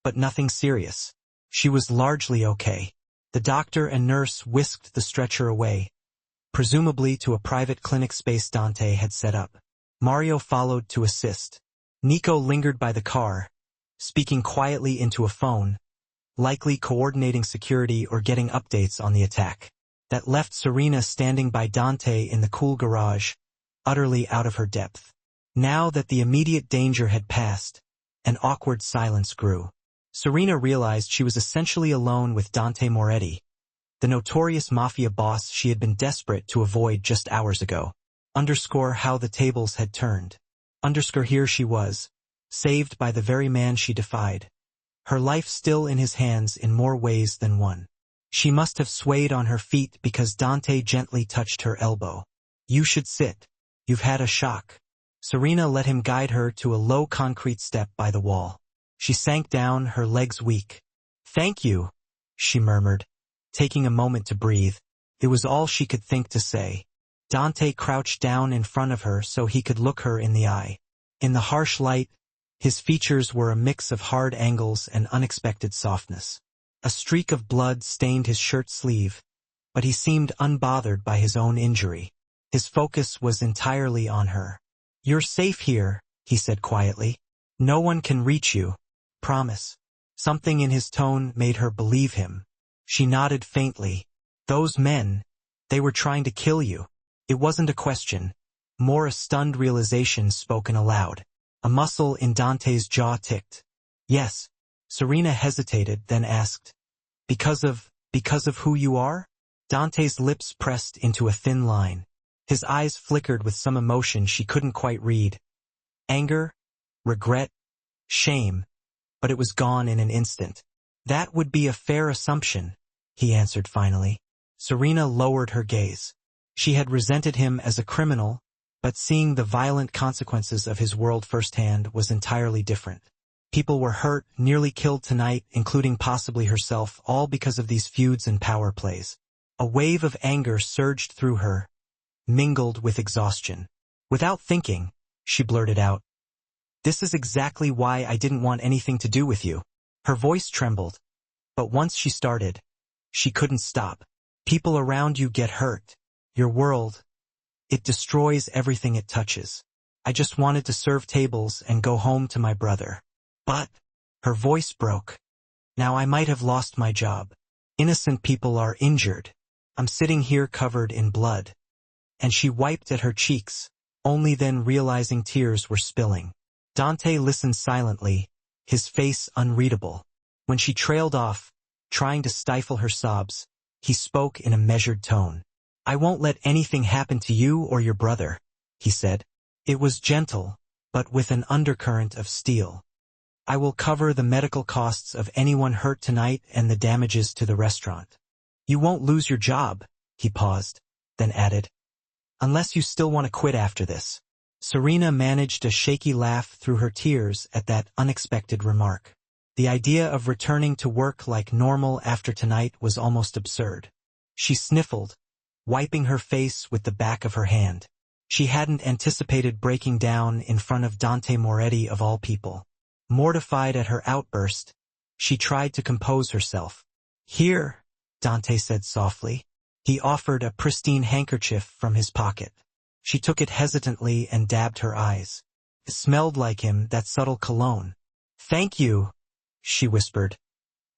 but nothing serious. She was largely okay. The doctor and nurse whisked the stretcher away, presumably to a private clinic space Dante had set up. Mario followed to assist. Nico lingered by the car, speaking quietly into a phone, likely coordinating security or getting updates on the attack. That left Serena standing by Dante in the cool garage, utterly out of her depth. Now that the immediate danger had passed, an awkward silence grew. Serena realized she was essentially alone with Dante Moretti, the notorious Mafia boss she had been desperate to avoid just hours ago. Underscore how the tables had turned. Underscore here she was, saved by the very man she defied. Her life still in his hands in more ways than one. She must have swayed on her feet because Dante gently touched her elbow. You should sit. You've had a shock. Serena let him guide her to a low concrete step by the wall. She sank down, her legs weak. Thank you, she murmured, taking a moment to breathe. It was all she could think to say. Dante crouched down in front of her so he could look her in the eye. In the harsh light, his features were a mix of hard angles and unexpected softness. A streak of blood stained his shirt sleeve, but he seemed unbothered by his own injury. His focus was entirely on her. You're safe here, he said quietly. No one can reach you. Promise. Something in his tone made her believe him. She nodded faintly. Those men, they were trying to kill you. It wasn't a question, more a stunned realization spoken aloud. A muscle in Dante's jaw ticked. Yes. Serena hesitated, then asked, Because of who you are? Dante's lips pressed into a thin line. His eyes flickered with some emotion she couldn't quite read. Anger? Regret? Shame? But it was gone in an instant. That would be a fair assumption, he answered finally. Serena lowered her gaze. She had resented him as a criminal, but seeing the violent consequences of his world firsthand was entirely different. People were hurt, nearly killed tonight, including possibly herself, all because of these feuds and power plays. A wave of anger surged through her, mingled with exhaustion. Without thinking, she blurted out, "This is exactly why I didn't want anything to do with you." Her voice trembled, but once she started, she couldn't stop. "People around you get hurt. Your world, it destroys everything it touches. I just wanted to serve tables and go home to my brother. But," her voice broke, "now I might have lost my job. Innocent people are injured. I'm sitting here covered in blood." And she wiped at her cheeks, only then realizing tears were spilling. Dante listened silently, his face unreadable. When she trailed off, trying to stifle her sobs, he spoke in a measured tone. "I won't let anything happen to you or your brother," he said. It was gentle, but with an undercurrent of steel. "I will cover the medical costs of anyone hurt tonight and the damages to the restaurant." "You won't lose your job," he paused, then added, "unless you still want to quit after this." Serena managed a shaky laugh through her tears at that unexpected remark. The idea of returning to work like normal after tonight was almost absurd. She sniffled, wiping her face with the back of her hand. She hadn't anticipated breaking down in front of Dante Moretti of all people. Mortified at her outburst, she tried to compose herself. "Here," Dante said softly. He offered a pristine handkerchief from his pocket. She took it hesitantly and dabbed her eyes. It smelled like him, that subtle cologne. "Thank you," she whispered.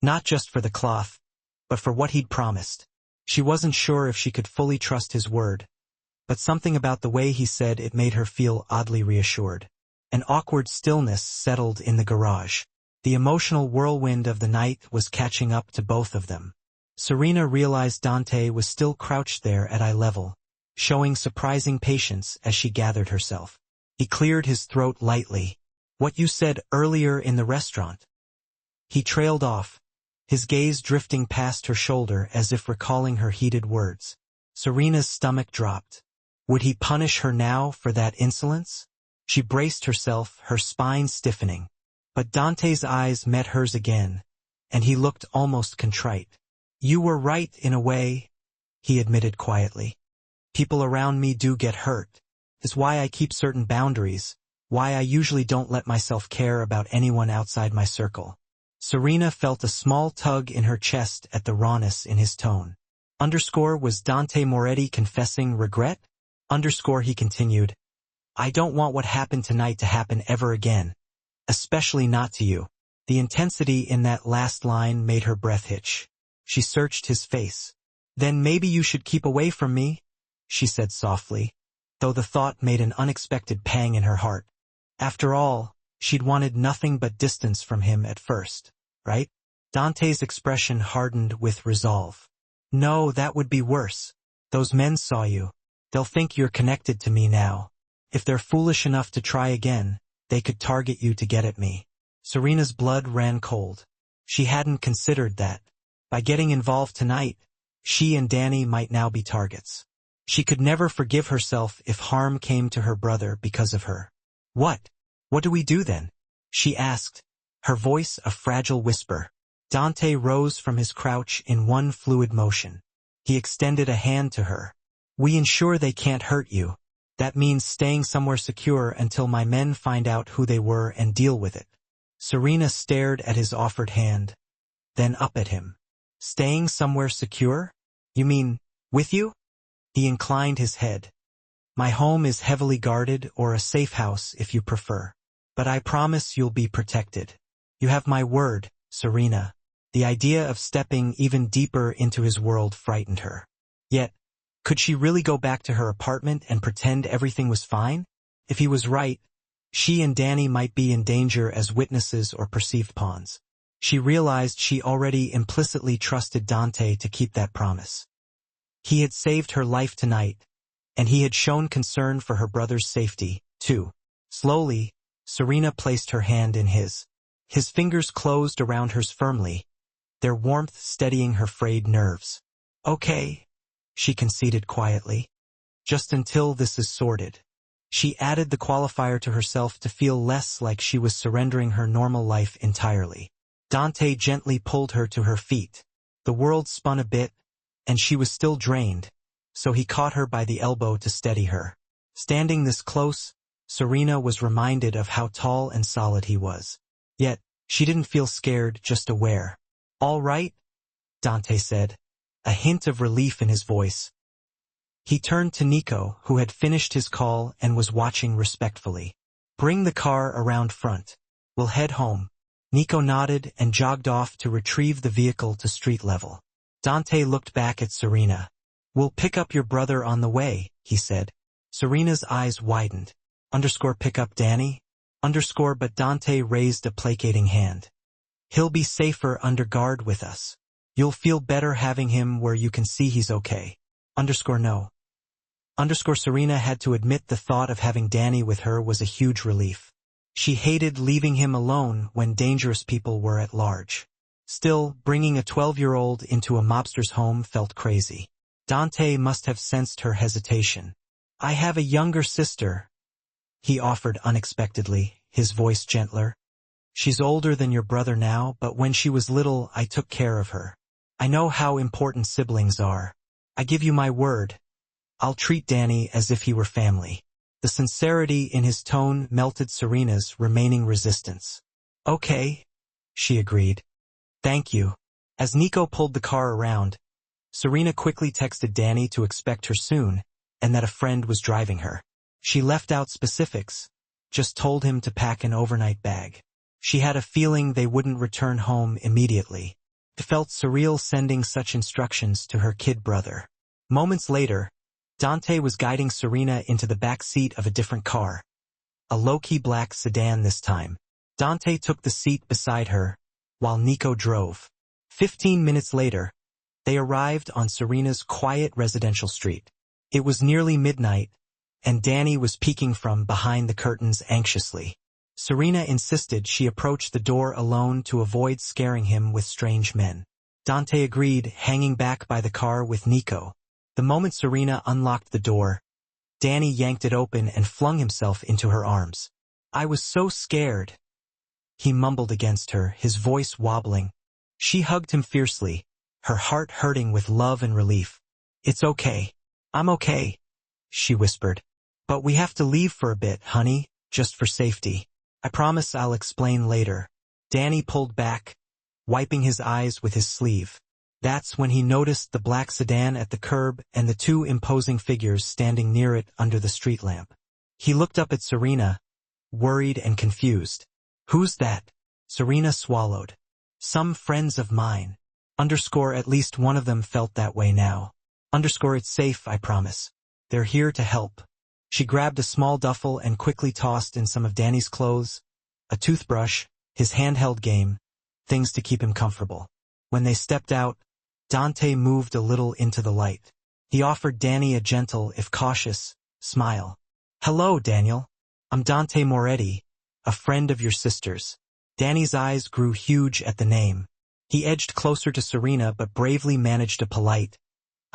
Not just for the cloth, but for what he'd promised. She wasn't sure if she could fully trust his word, but something about the way he said it made her feel oddly reassured. An awkward stillness settled in the garage. The emotional whirlwind of the night was catching up to both of them. Serena realized Dante was still crouched there at eye level, showing surprising patience as she gathered herself. He cleared his throat lightly. "What you said earlier in the restaurant." He trailed off, his gaze drifting past her shoulder as if recalling her heated words. Serena's stomach dropped. Would he punish her now for that insolence? She braced herself, her spine stiffening. But Dante's eyes met hers again, and he looked almost contrite. "You were right in a way," he admitted quietly. "People around me do get hurt. It's why I keep certain boundaries, why I usually don't let myself care about anyone outside my circle." Serena felt a small tug in her chest at the rawness in his tone. Was Dante Moretti confessing regret? He continued, "I don't want what happened tonight to happen ever again. Especially not to you." The intensity in that last line made her breath hitch. She searched his face. "Then maybe you should keep away from me," she said softly, though the thought made an unexpected pang in her heart. After all, she'd wanted nothing but distance from him at first, right? Dante's expression hardened with resolve. "No, that would be worse. Those men saw you. They'll think you're connected to me now. If they're foolish enough to try again, they could target you to get at me." Serena's blood ran cold. She hadn't considered that. By getting involved tonight, she and Danny might now be targets. She could never forgive herself if harm came to her brother because of her. What do we do then?" she asked, her voice a fragile whisper. Dante rose from his crouch in one fluid motion. He extended a hand to her. "We ensure they can't hurt you. That means staying somewhere secure until my men find out who they were and deal with it." Serena stared at his offered hand, then up at him. "Staying somewhere secure? You mean, with you?" He inclined his head. "My home is heavily guarded, or a safe house if you prefer. But I promise you'll be protected. You have my word, Serena." The idea of stepping even deeper into his world frightened her. Yet, could she really go back to her apartment and pretend everything was fine? If he was right, she and Danny might be in danger as witnesses or perceived pawns. She realized she already implicitly trusted Dante to keep that promise. He had saved her life tonight, and he had shown concern for her brother's safety, too. Slowly, Serena placed her hand in his. His fingers closed around hers firmly, their warmth steadying her frayed nerves. "Okay," she conceded quietly. "Just until this is sorted." She added the qualifier to herself to feel less like she was surrendering her normal life entirely. Dante gently pulled her to her feet. The world spun a bit, and she was still drained, so he caught her by the elbow to steady her. Standing this close, Serena was reminded of how tall and solid he was. Yet, she didn't feel scared, just aware. "All right?" Dante said, a hint of relief in his voice. He turned to Nico, who had finished his call and was watching respectfully. "Bring the car around front. We'll head home." Nico nodded and jogged off to retrieve the vehicle to street level. Dante looked back at Serena. "We'll pick up your brother on the way," he said. Serena's eyes widened. Pick up Danny? But Dante raised a placating hand. "He'll be safer under guard with us. You'll feel better having him where you can see he's okay. No. Serena had to admit the thought of having Danny with her was a huge relief. She hated leaving him alone when dangerous people were at large. Still, bringing a 12-year-old into a mobster's home felt crazy. Dante must have sensed her hesitation. "I have a younger sister," he offered unexpectedly, his voice gentler. "She's older than your brother now, but when she was little I took care of her. I know how important siblings are. I give you my word. I'll treat Danny as if he were family." The sincerity in his tone melted Serena's remaining resistance. "Okay," she agreed. "Thank you." As Nico pulled the car around, Serena quickly texted Danny to expect her soon, and that a friend was driving her. She left out specifics, just told him to pack an overnight bag. She had a feeling they wouldn't return home immediately. It felt surreal sending such instructions to her kid brother. Moments later, Dante was guiding Serena into the back seat of a different car. A low-key black sedan this time. Dante took the seat beside her, while Nico drove. 15 minutes later, they arrived on Serena's quiet residential street. It was nearly midnight, and Danny was peeking from behind the curtains anxiously. Serena insisted she approach the door alone to avoid scaring him with strange men. Dante agreed, hanging back by the car with Nico. The moment Serena unlocked the door, Danny yanked it open and flung himself into her arms. "I was so scared," he mumbled against her, his voice wobbling. She hugged him fiercely, her heart hurting with love and relief. "It's okay. I'm okay," she whispered. "But we have to leave for a bit, honey, just for safety. I promise I'll explain later." Danny pulled back, wiping his eyes with his sleeve. That's when he noticed the black sedan at the curb and the two imposing figures standing near it under the street lamp. He looked up at Serena, worried and confused. "Who's that?" Serena swallowed. "Some friends of mine. At least one of them felt that way now. It's safe, I promise. They're here to help." She grabbed a small duffel and quickly tossed in some of Danny's clothes, a toothbrush, his handheld game, things to keep him comfortable. When they stepped out, Dante moved a little into the light. He offered Danny a gentle, if cautious, smile. "Hello, Daniel. I'm Dante Moretti, a friend of your sister's." Danny's eyes grew huge at the name. He edged closer to Serena but bravely managed a polite,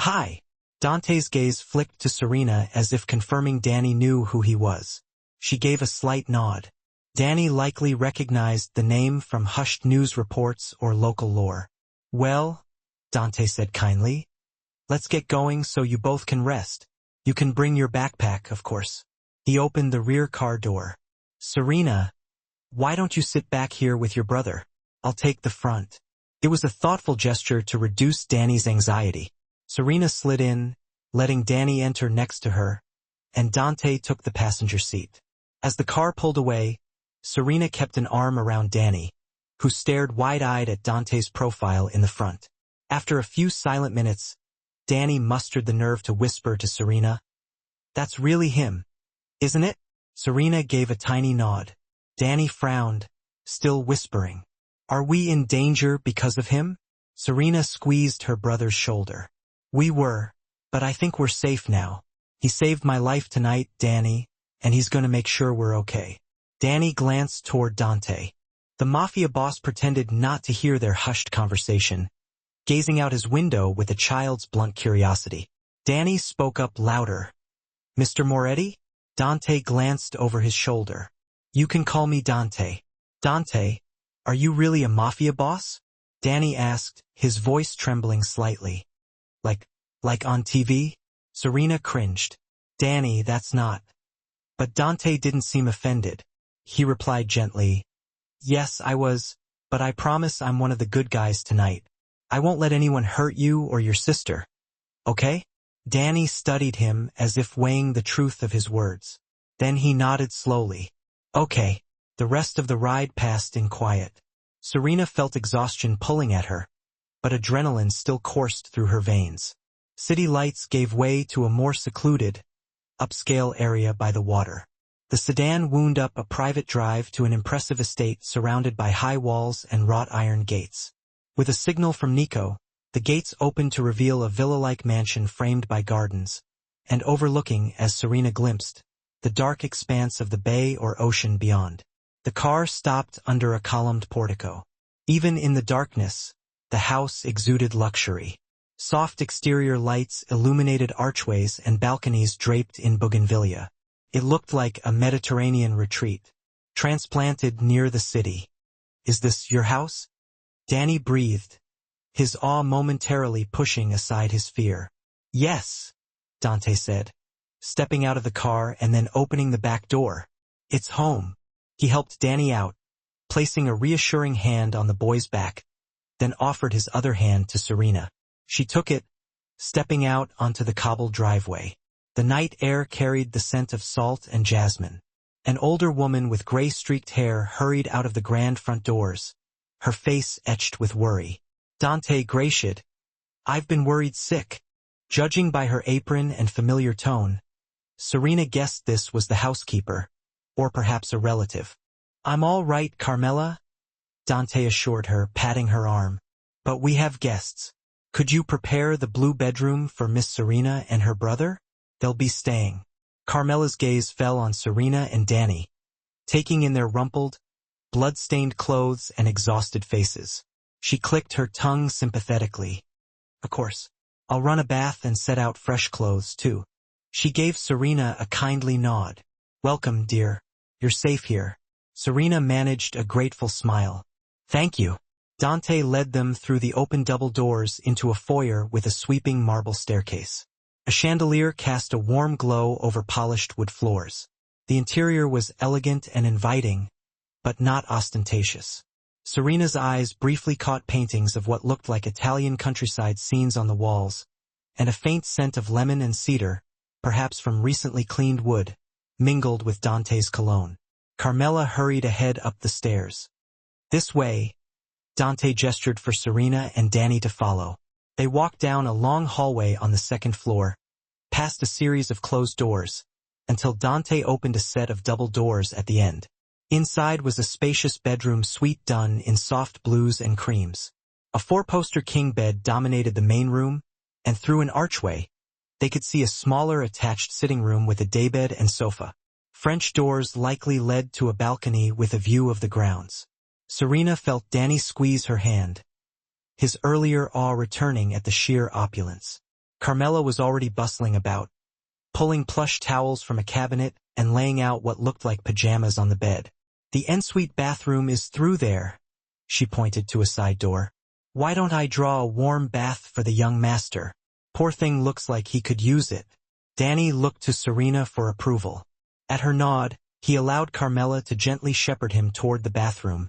"Hi." Dante's gaze flicked to Serena as if confirming Danny knew who he was. She gave a slight nod. Danny likely recognized the name from hushed news reports or local lore. "Well," Dante said kindly, "let's get going so you both can rest. You can bring your backpack, of course." He opened the rear car door. "Serena, why don't you sit back here with your brother? I'll take the front." It was a thoughtful gesture to reduce Danny's anxiety. Serena slid in, letting Danny enter next to her, and Dante took the passenger seat. As the car pulled away, Serena kept an arm around Danny, who stared wide-eyed at Dante's profile in the front. After a few silent minutes, Danny mustered the nerve to whisper to Serena, "That's really him, isn't it?" Serena gave a tiny nod. Danny frowned, still whispering, "Are we in danger because of him?" Serena squeezed her brother's shoulder. "We were, but I think we're safe now. He saved my life tonight, Danny, and he's gonna make sure we're okay." Danny glanced toward Dante. The Mafia boss pretended not to hear their hushed conversation, gazing out his window with a child's blunt curiosity. Danny spoke up louder. "Mr. Moretti?" Dante glanced over his shoulder. "You can call me Dante." "Dante, are you really a Mafia boss?" Danny asked, his voice trembling slightly. Like on TV?" Serena cringed. Danny, that's not. But Dante didn't seem offended. He replied gently, yes, I was, but I promise I'm one of the good guys tonight. I won't let anyone hurt you or your sister. Okay? Danny studied him as if weighing the truth of his words. Then he nodded slowly. Okay. The rest of the ride passed in quiet. Serena felt exhaustion pulling at her, but adrenaline still coursed through her veins. City lights gave way to a more secluded, upscale area by the water. The sedan wound up a private drive to an impressive estate surrounded by high walls and wrought iron gates. With a signal from Nico, the gates opened to reveal a villa-like mansion framed by gardens, and overlooking, as Serena glimpsed, the dark expanse of the bay or ocean beyond. The car stopped under a columned portico. Even in the darkness, the house exuded luxury. Soft exterior lights illuminated archways and balconies draped in bougainvillea. It looked like a Mediterranean retreat, transplanted near the city. Is this your house? Danny breathed, his awe momentarily pushing aside his fear. Yes, Dante said, stepping out of the car and then opening the back door. It's home. He helped Danny out, placing a reassuring hand on the boy's back, then offered his other hand to Serena. She took it, stepping out onto the cobbled driveway. The night air carried the scent of salt and jasmine. An older woman with gray-streaked hair hurried out of the grand front doors, her face etched with worry. Dante gracied. I've been worried sick. Judging by her apron and familiar tone, Serena guessed this was the housekeeper, or perhaps a relative. I'm all right, Carmela, Dante assured her, patting her arm. But we have guests. Could you prepare the blue bedroom for Miss Serena and her brother? They'll be staying. Carmela's gaze fell on Serena and Danny, taking in their rumpled, blood-stained clothes and exhausted faces. She clicked her tongue sympathetically. Of course. I'll run a bath and set out fresh clothes, too. She gave Serena a kindly nod. Welcome, dear. You're safe here. Serena managed a grateful smile. Thank you. Dante led them through the open double doors into a foyer with a sweeping marble staircase. A chandelier cast a warm glow over polished wood floors. The interior was elegant and inviting, but not ostentatious. Serena's eyes briefly caught paintings of what looked like Italian countryside scenes on the walls, and a faint scent of lemon and cedar, perhaps from recently cleaned wood, mingled with Dante's cologne. Carmela hurried ahead up the stairs. This way, Dante gestured for Serena and Danny to follow. They walked down a long hallway on the second floor, past a series of closed doors, until Dante opened a set of double doors at the end. Inside was a spacious bedroom suite done in soft blues and creams. A four-poster king bed dominated the main room, and through an archway, they could see a smaller attached sitting room with a daybed and sofa. French doors likely led to a balcony with a view of the grounds. Serena felt Danny squeeze her hand, his earlier awe returning at the sheer opulence. Carmela was already bustling about, pulling plush towels from a cabinet and laying out what looked like pajamas on the bed. The ensuite bathroom is through there, she pointed to a side door. Why don't I draw a warm bath for the young master? Poor thing looks like he could use it. Danny looked to Serena for approval. At her nod, he allowed Carmela to gently shepherd him toward the bathroom,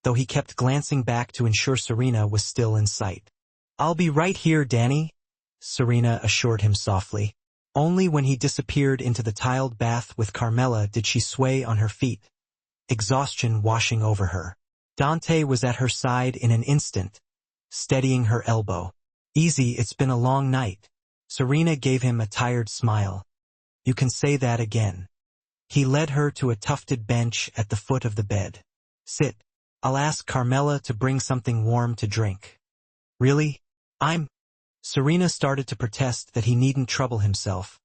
though he kept glancing back to ensure Serena was still in sight. I'll be right here, Danny, Serena assured him softly. Only when he disappeared into the tiled bath with Carmela did she sway on her feet, exhaustion washing over her. Dante was at her side in an instant, steadying her elbow. Easy, it's been a long night. Serena gave him a tired smile. You can say that again. He led her to a tufted bench at the foot of the bed. Sit. I'll ask Carmela to bring something warm to drink. Really? Serena started to protest that he needn't trouble himself,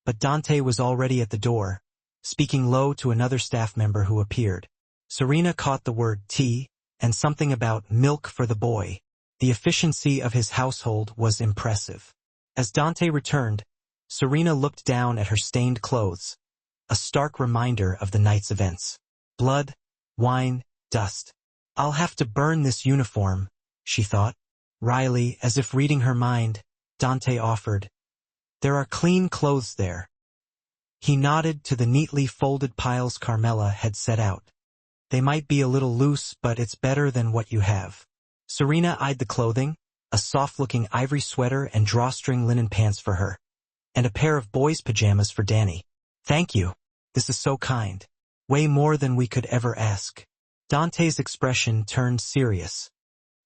but Dante was already at the door, speaking low to another staff member who appeared. Serena caught the word tea, and something about milk for the boy. The efficiency of his household was impressive. As Dante returned, Serena looked down at her stained clothes, a stark reminder of the night's events. Blood, wine, dust. I'll have to burn this uniform, she thought. Wryly, as if reading her mind, Dante offered, There are clean clothes there. He nodded to the neatly folded piles Carmela had set out. They might be a little loose, but it's better than what you have. Serena eyed the clothing, a soft-looking ivory sweater and drawstring linen pants for her, and a pair of boys' pajamas for Danny. Thank you. This is so kind. Way more than we could ever ask. Dante's expression turned serious.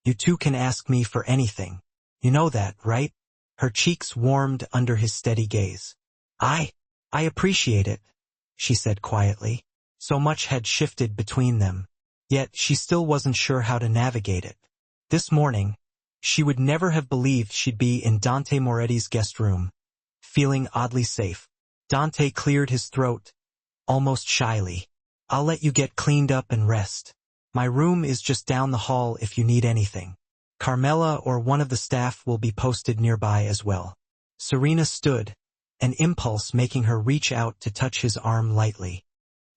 You two can ask me for anything. You know that, right? Her cheeks warmed under his steady gaze. I appreciate it, she said quietly. So much had shifted between them. Yet she still wasn't sure how to navigate it. This morning, she would never have believed she'd be in Dante Moretti's guest room, feeling oddly safe. Dante cleared his throat, almost shyly. I'll let you get cleaned up and rest. My room is just down the hall if you need anything. Carmela or one of the staff will be posted nearby as well. Serena stood, an impulse making her reach out to touch his arm lightly.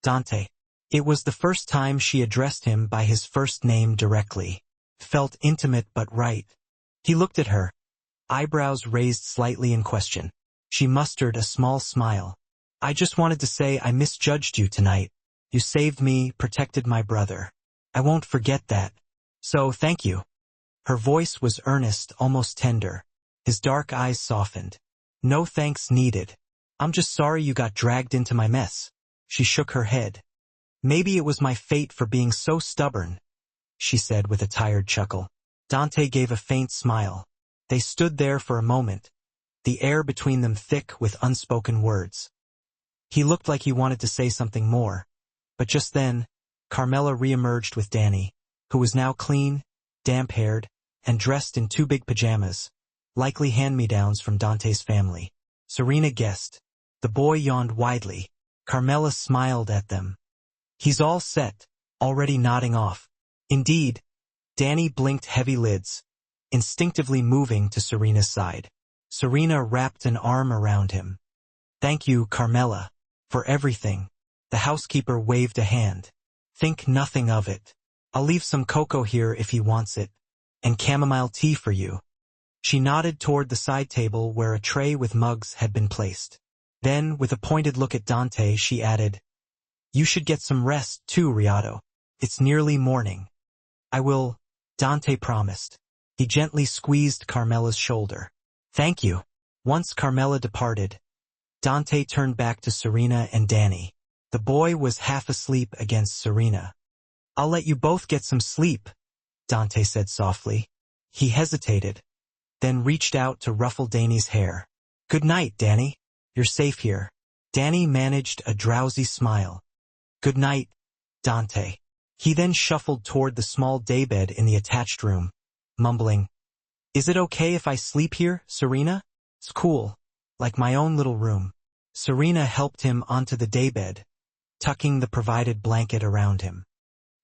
Dante. It was the first time she addressed him by his first name directly. Felt intimate but right. He looked at her, eyebrows raised slightly in question. She mustered a small smile. I just wanted to say I misjudged you tonight. You saved me, protected my brother. I won't forget that. So thank you. Her voice was earnest, almost tender. His dark eyes softened. No thanks needed. I'm just sorry you got dragged into my mess. She shook her head. Maybe it was my fate for being so stubborn, she said with a tired chuckle. Dante gave a faint smile. They stood there for a moment, the air between them thick with unspoken words. He looked like he wanted to say something more, but just then, Carmela reemerged with Danny, who was now clean, damp-haired, and dressed in two big pajamas, likely hand-me-downs from Dante's family. Serena guessed. The boy yawned widely. Carmela smiled at them. He's all set, already nodding off. Indeed, Danny blinked heavy lids, instinctively moving to Serena's side. Serena wrapped an arm around him. Thank you, Carmela, for everything. The housekeeper waved a hand. Think nothing of it. I'll leave some cocoa here if he wants it, and chamomile tea for you. She nodded toward the side table where a tray with mugs had been placed. Then, with a pointed look at Dante, she added, You should get some rest too, Riato. It's nearly morning. I will, Dante promised. He gently squeezed Carmela's shoulder. Thank you. Once Carmela departed, Dante turned back to Serena and Danny. The boy was half asleep against Serena. I'll let you both get some sleep, Dante said softly. He hesitated, then reached out to ruffle Danny's hair. Good night, Danny. You're safe here. Danny managed a drowsy smile. Good night, Dante. He then shuffled toward the small daybed in the attached room, mumbling, Is it okay if I sleep here, Serena? It's cool, like my own little room. Serena helped him onto the daybed, tucking the provided blanket around him.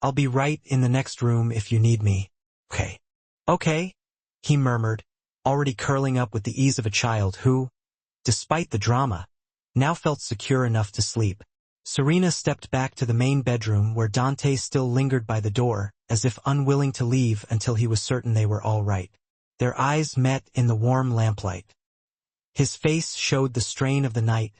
I'll be right in the next room if you need me. Okay. Okay, he murmured, already curling up with the ease of a child who, despite the drama, now felt secure enough to sleep. Serena stepped back to the main bedroom where Dante still lingered by the door, as if unwilling to leave until he was certain they were all right. Their eyes met in the warm lamplight. His face showed the strain of the night,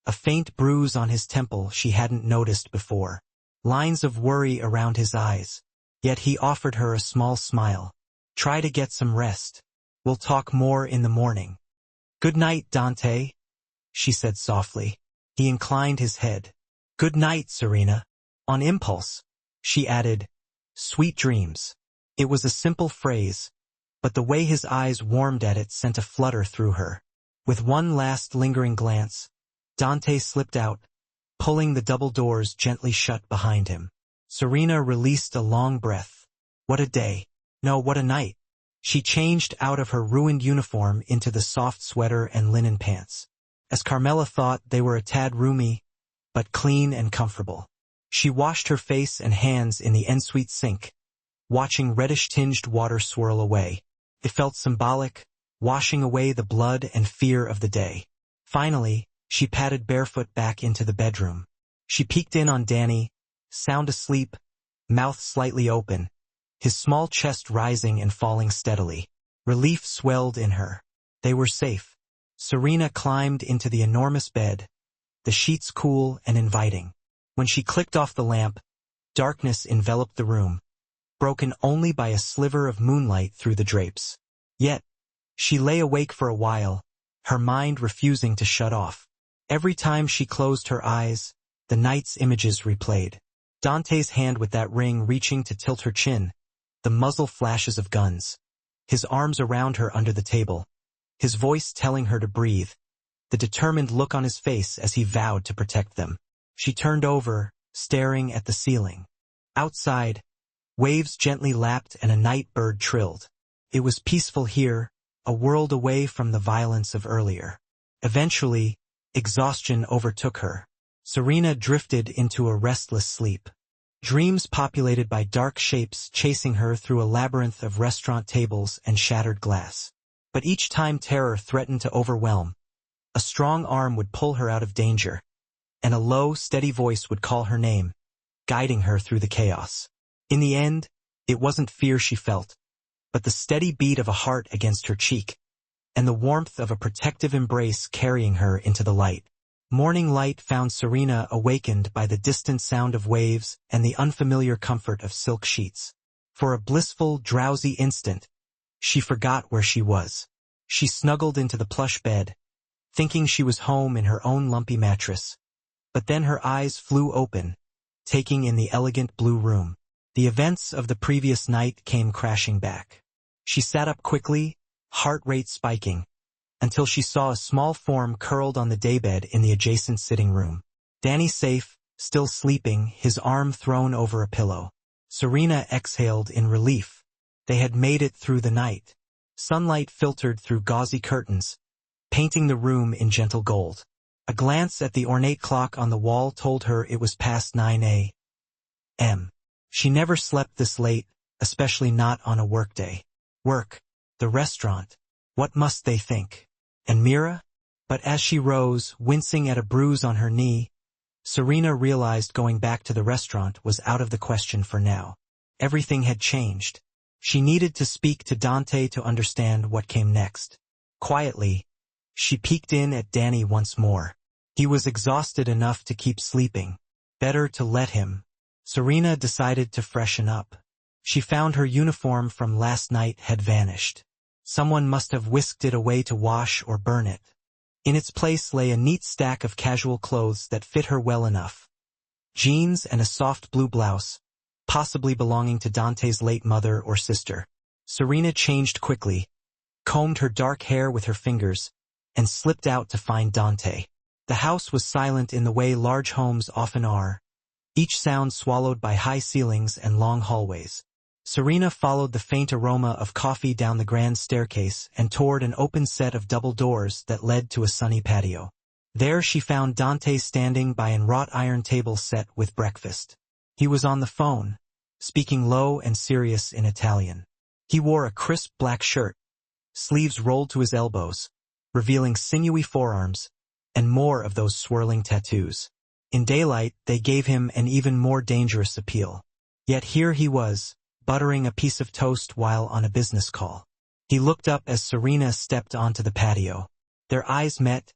a faint bruise on his temple she hadn't noticed before, lines of worry around his eyes. Yet he offered her a small smile. Try to get some rest. We'll talk more in the morning. Good night, Dante, she said softly. He inclined his head. Good night, Serena. On impulse, she added, Sweet dreams. It was a simple phrase, but the way his eyes warmed at it sent a flutter through her. With one last lingering glance, Dante slipped out, pulling the double doors gently shut behind him. Serena released a long breath. What a day. No, what a night. She changed out of her ruined uniform into the soft sweater and linen pants. As Carmela thought, they were a tad roomy, but clean and comfortable. She washed her face and hands in the ensuite sink, watching reddish-tinged water swirl away. It felt symbolic, washing away the blood and fear of the day. Finally, she padded barefoot back into the bedroom. She peeked in on Danny, sound asleep, mouth slightly open, his small chest rising and falling steadily. Relief swelled in her. They were safe. Serena climbed into the enormous bed, the sheets cool and inviting. When she clicked off the lamp, darkness enveloped the room, broken only by a sliver of moonlight through the drapes. Yet, she lay awake for a while, her mind refusing to shut off. Every time she closed her eyes, the night's images replayed. Dante's hand with that ring reaching to tilt her chin, the muzzle flashes of guns, his arms around her under the table, his voice telling her to breathe, the determined look on his face as he vowed to protect them. She turned over, staring at the ceiling. Outside, waves gently lapped and a night bird trilled. It was peaceful here, a world away from the violence of earlier. Eventually, exhaustion overtook her. Serena drifted into a restless sleep. Dreams populated by dark shapes chasing her through a labyrinth of restaurant tables and shattered glass. But each time terror threatened to overwhelm, a strong arm would pull her out of danger, and a low, steady voice would call her name, guiding her through the chaos. In the end, it wasn't fear she felt, but the steady beat of a heart against her cheek, and the warmth of a protective embrace carrying her into the light. Morning light found Serena awakened by the distant sound of waves and the unfamiliar comfort of silk sheets. For a blissful, drowsy instant, she forgot where she was. She snuggled into the plush bed, thinking she was home in her own lumpy mattress. But then her eyes flew open, taking in the elegant blue room. The events of the previous night came crashing back. She sat up quickly, heart rate spiking, until she saw a small form curled on the daybed in the adjacent sitting room. Danny safe, still sleeping, his arm thrown over a pillow. Serena exhaled in relief. They had made it through the night. Sunlight filtered through gauzy curtains, painting the room in gentle gold. A glance at the ornate clock on the wall told her it was past 9 a.m. She never slept this late, especially not on a workday. Work, the restaurant, what must they think? And Mira? But as she rose, wincing at a bruise on her knee, Serena realized going back to the restaurant was out of the question for now. Everything had changed. She needed to speak to Dante to understand what came next. Quietly, she peeked in at Danny once more. He was exhausted enough to keep sleeping. Better to let him. Serena decided to freshen up. She found her uniform from last night had vanished. Someone must have whisked it away to wash or burn it. In its place lay a neat stack of casual clothes that fit her well enough. Jeans and a soft blue blouse, possibly belonging to Dante's late mother or sister. Serena changed quickly, combed her dark hair with her fingers, and slipped out to find Dante. The house was silent in the way large homes often are, each sound swallowed by high ceilings and long hallways. Serena followed the faint aroma of coffee down the grand staircase and toward an open set of double doors that led to a sunny patio. There she found Dante standing by an wrought iron table set with breakfast. He was on the phone, speaking low and serious in Italian. He wore a crisp black shirt, sleeves rolled to his elbows, revealing sinewy forearms, and more of those swirling tattoos. In daylight, they gave him an even more dangerous appeal. Yet here he was, buttering a piece of toast while on a business call. He looked up as Serena stepped onto the patio. Their eyes met,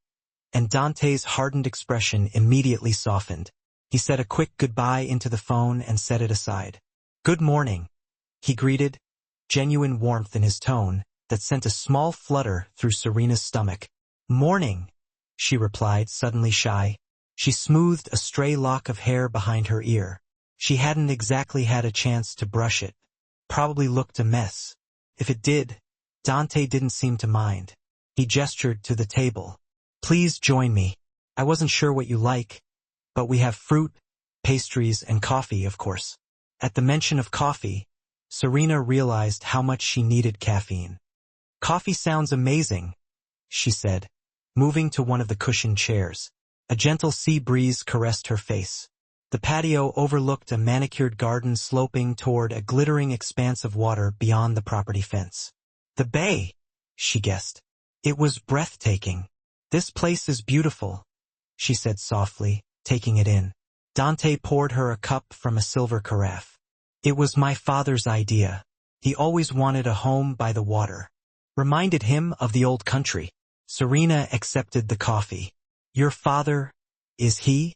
and Dante's hardened expression immediately softened. He said a quick goodbye into the phone and set it aside. "Good morning," he greeted, genuine warmth in his tone that sent a small flutter through Serena's stomach. "Morning," she replied, suddenly shy. She smoothed a stray lock of hair behind her ear. She hadn't exactly had a chance to brush it. Probably looked a mess. If it did, Dante didn't seem to mind. He gestured to the table. "Please join me. I wasn't sure what you like, but we have fruit, pastries, and coffee, of course." At the mention of coffee, Serena realized how much she needed caffeine. "Coffee sounds amazing," she said, moving to one of the cushioned chairs. A gentle sea breeze caressed her face. The patio overlooked a manicured garden sloping toward a glittering expanse of water beyond the property fence. "The bay," she guessed. It was breathtaking. "This place is beautiful," she said softly, taking it in. Dante poured her a cup from a silver carafe. "It was my father's idea. He always wanted a home by the water. Reminded him of the old country." Serena accepted the coffee. Your father, is he?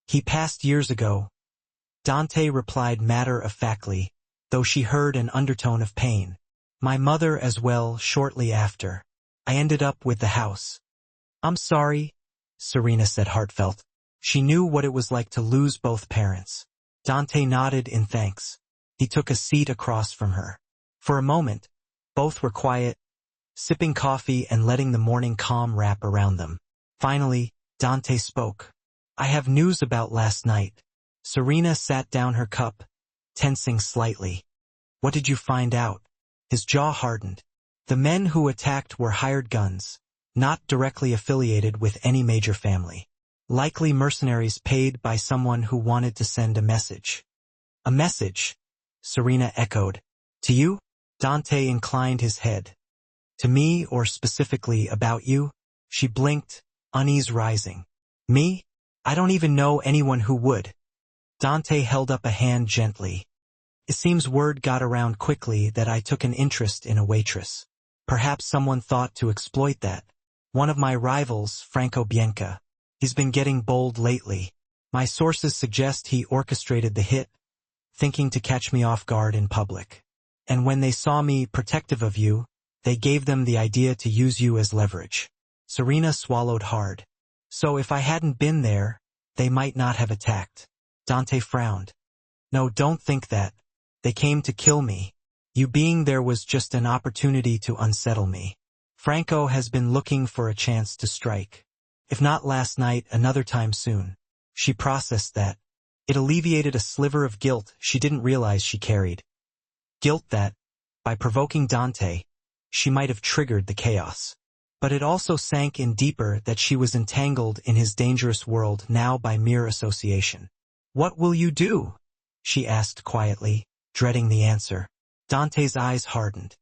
He passed years ago. Dante replied matter-of-factly, though she heard an undertone of pain. My mother as well shortly after. I ended up with the house. I'm sorry, Serena said heartfelt. She knew what it was like to lose both parents. Dante nodded in thanks. He took a seat across from her. For a moment, both were quiet, sipping coffee and letting the morning calm wrap around them. Finally, Dante spoke. I have news about last night. Serena sat down her cup, tensing slightly. What did you find out? His jaw hardened. The men who attacked were hired guns, not directly affiliated with any major family. Likely mercenaries paid by someone who wanted to send a message. A message? Serena echoed. To you? Dante inclined his head. To me, or specifically about you? She blinked, unease rising. Me? I don't even know anyone who would. Dante held up a hand gently. It seems word got around quickly that I took an interest in a waitress. Perhaps someone thought to exploit that. One of my rivals, Franco Bianca. He's been getting bold lately. My sources suggest he orchestrated the hit, thinking to catch me off guard in public. And when they saw me protective of you, they gave them the idea to use you as leverage. Serena swallowed hard. So if I hadn't been there, they might not have attacked. Dante frowned. No, don't think that. They came to kill me. You being there was just an opportunity to unsettle me. Franco has been looking for a chance to strike. If not last night, another time soon. She processed that. It alleviated a sliver of guilt she didn't realize she carried. Guilt that, by provoking Dante, she might have triggered the chaos. But it also sank in deeper that she was entangled in his dangerous world now by mere association. What will you do? She asked quietly, dreading the answer. Dante's eyes hardened.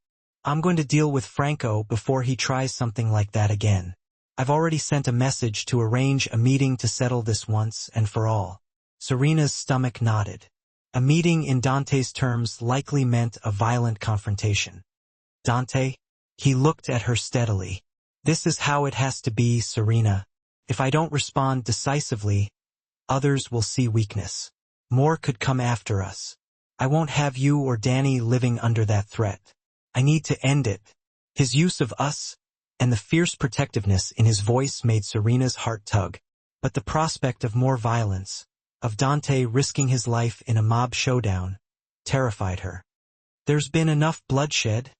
I'm going to deal with Franco before he tries something like that again. I've already sent a message to arrange a meeting to settle this once and for all. Serena's stomach nodded. A meeting in Dante's terms likely meant a violent confrontation. Dante? He looked at her steadily. This is how it has to be, Serena. If I don't respond decisively, others will see weakness. More could come after us. I won't have you or Danny living under that threat. I need to end it. His use of us and the fierce protectiveness in his voice made Serena's heart tug. But the prospect of more violence, of Dante risking his life in a mob showdown, terrified her. There's been enough bloodshed,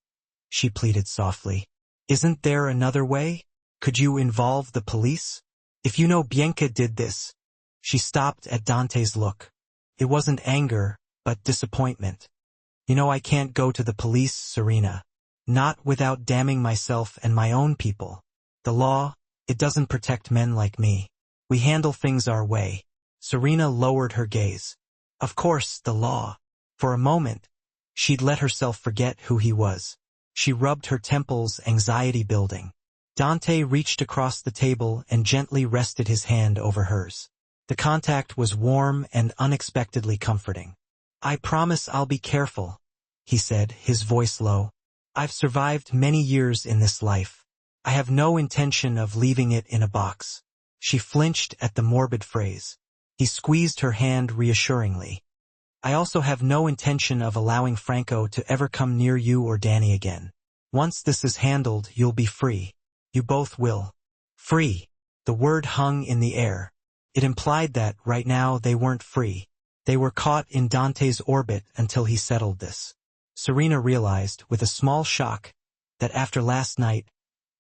she pleaded softly. Isn't there another way? Could you involve the police? If you know Bianca did this. She stopped at Dante's look. It wasn't anger, but disappointment. You know I can't go to the police, Serena. Not without damning myself and my own people. The law, it doesn't protect men like me. We handle things our way. Serena lowered her gaze. Of course, the law. For a moment, she'd let herself forget who he was. She rubbed her temples, anxiety building. Dante reached across the table and gently rested his hand over hers. The contact was warm and unexpectedly comforting. I promise I'll be careful, he said, his voice low. I've survived many years in this life. I have no intention of leaving it in a box. She flinched at the morbid phrase. He squeezed her hand reassuringly. I also have no intention of allowing Franco to ever come near you or Danny again. Once this is handled, you'll be free. You both will. Free. The word hung in the air. It implied that, right now, they weren't free. They were caught in Dante's orbit until he settled this. Serena realized, with a small shock, that after last night,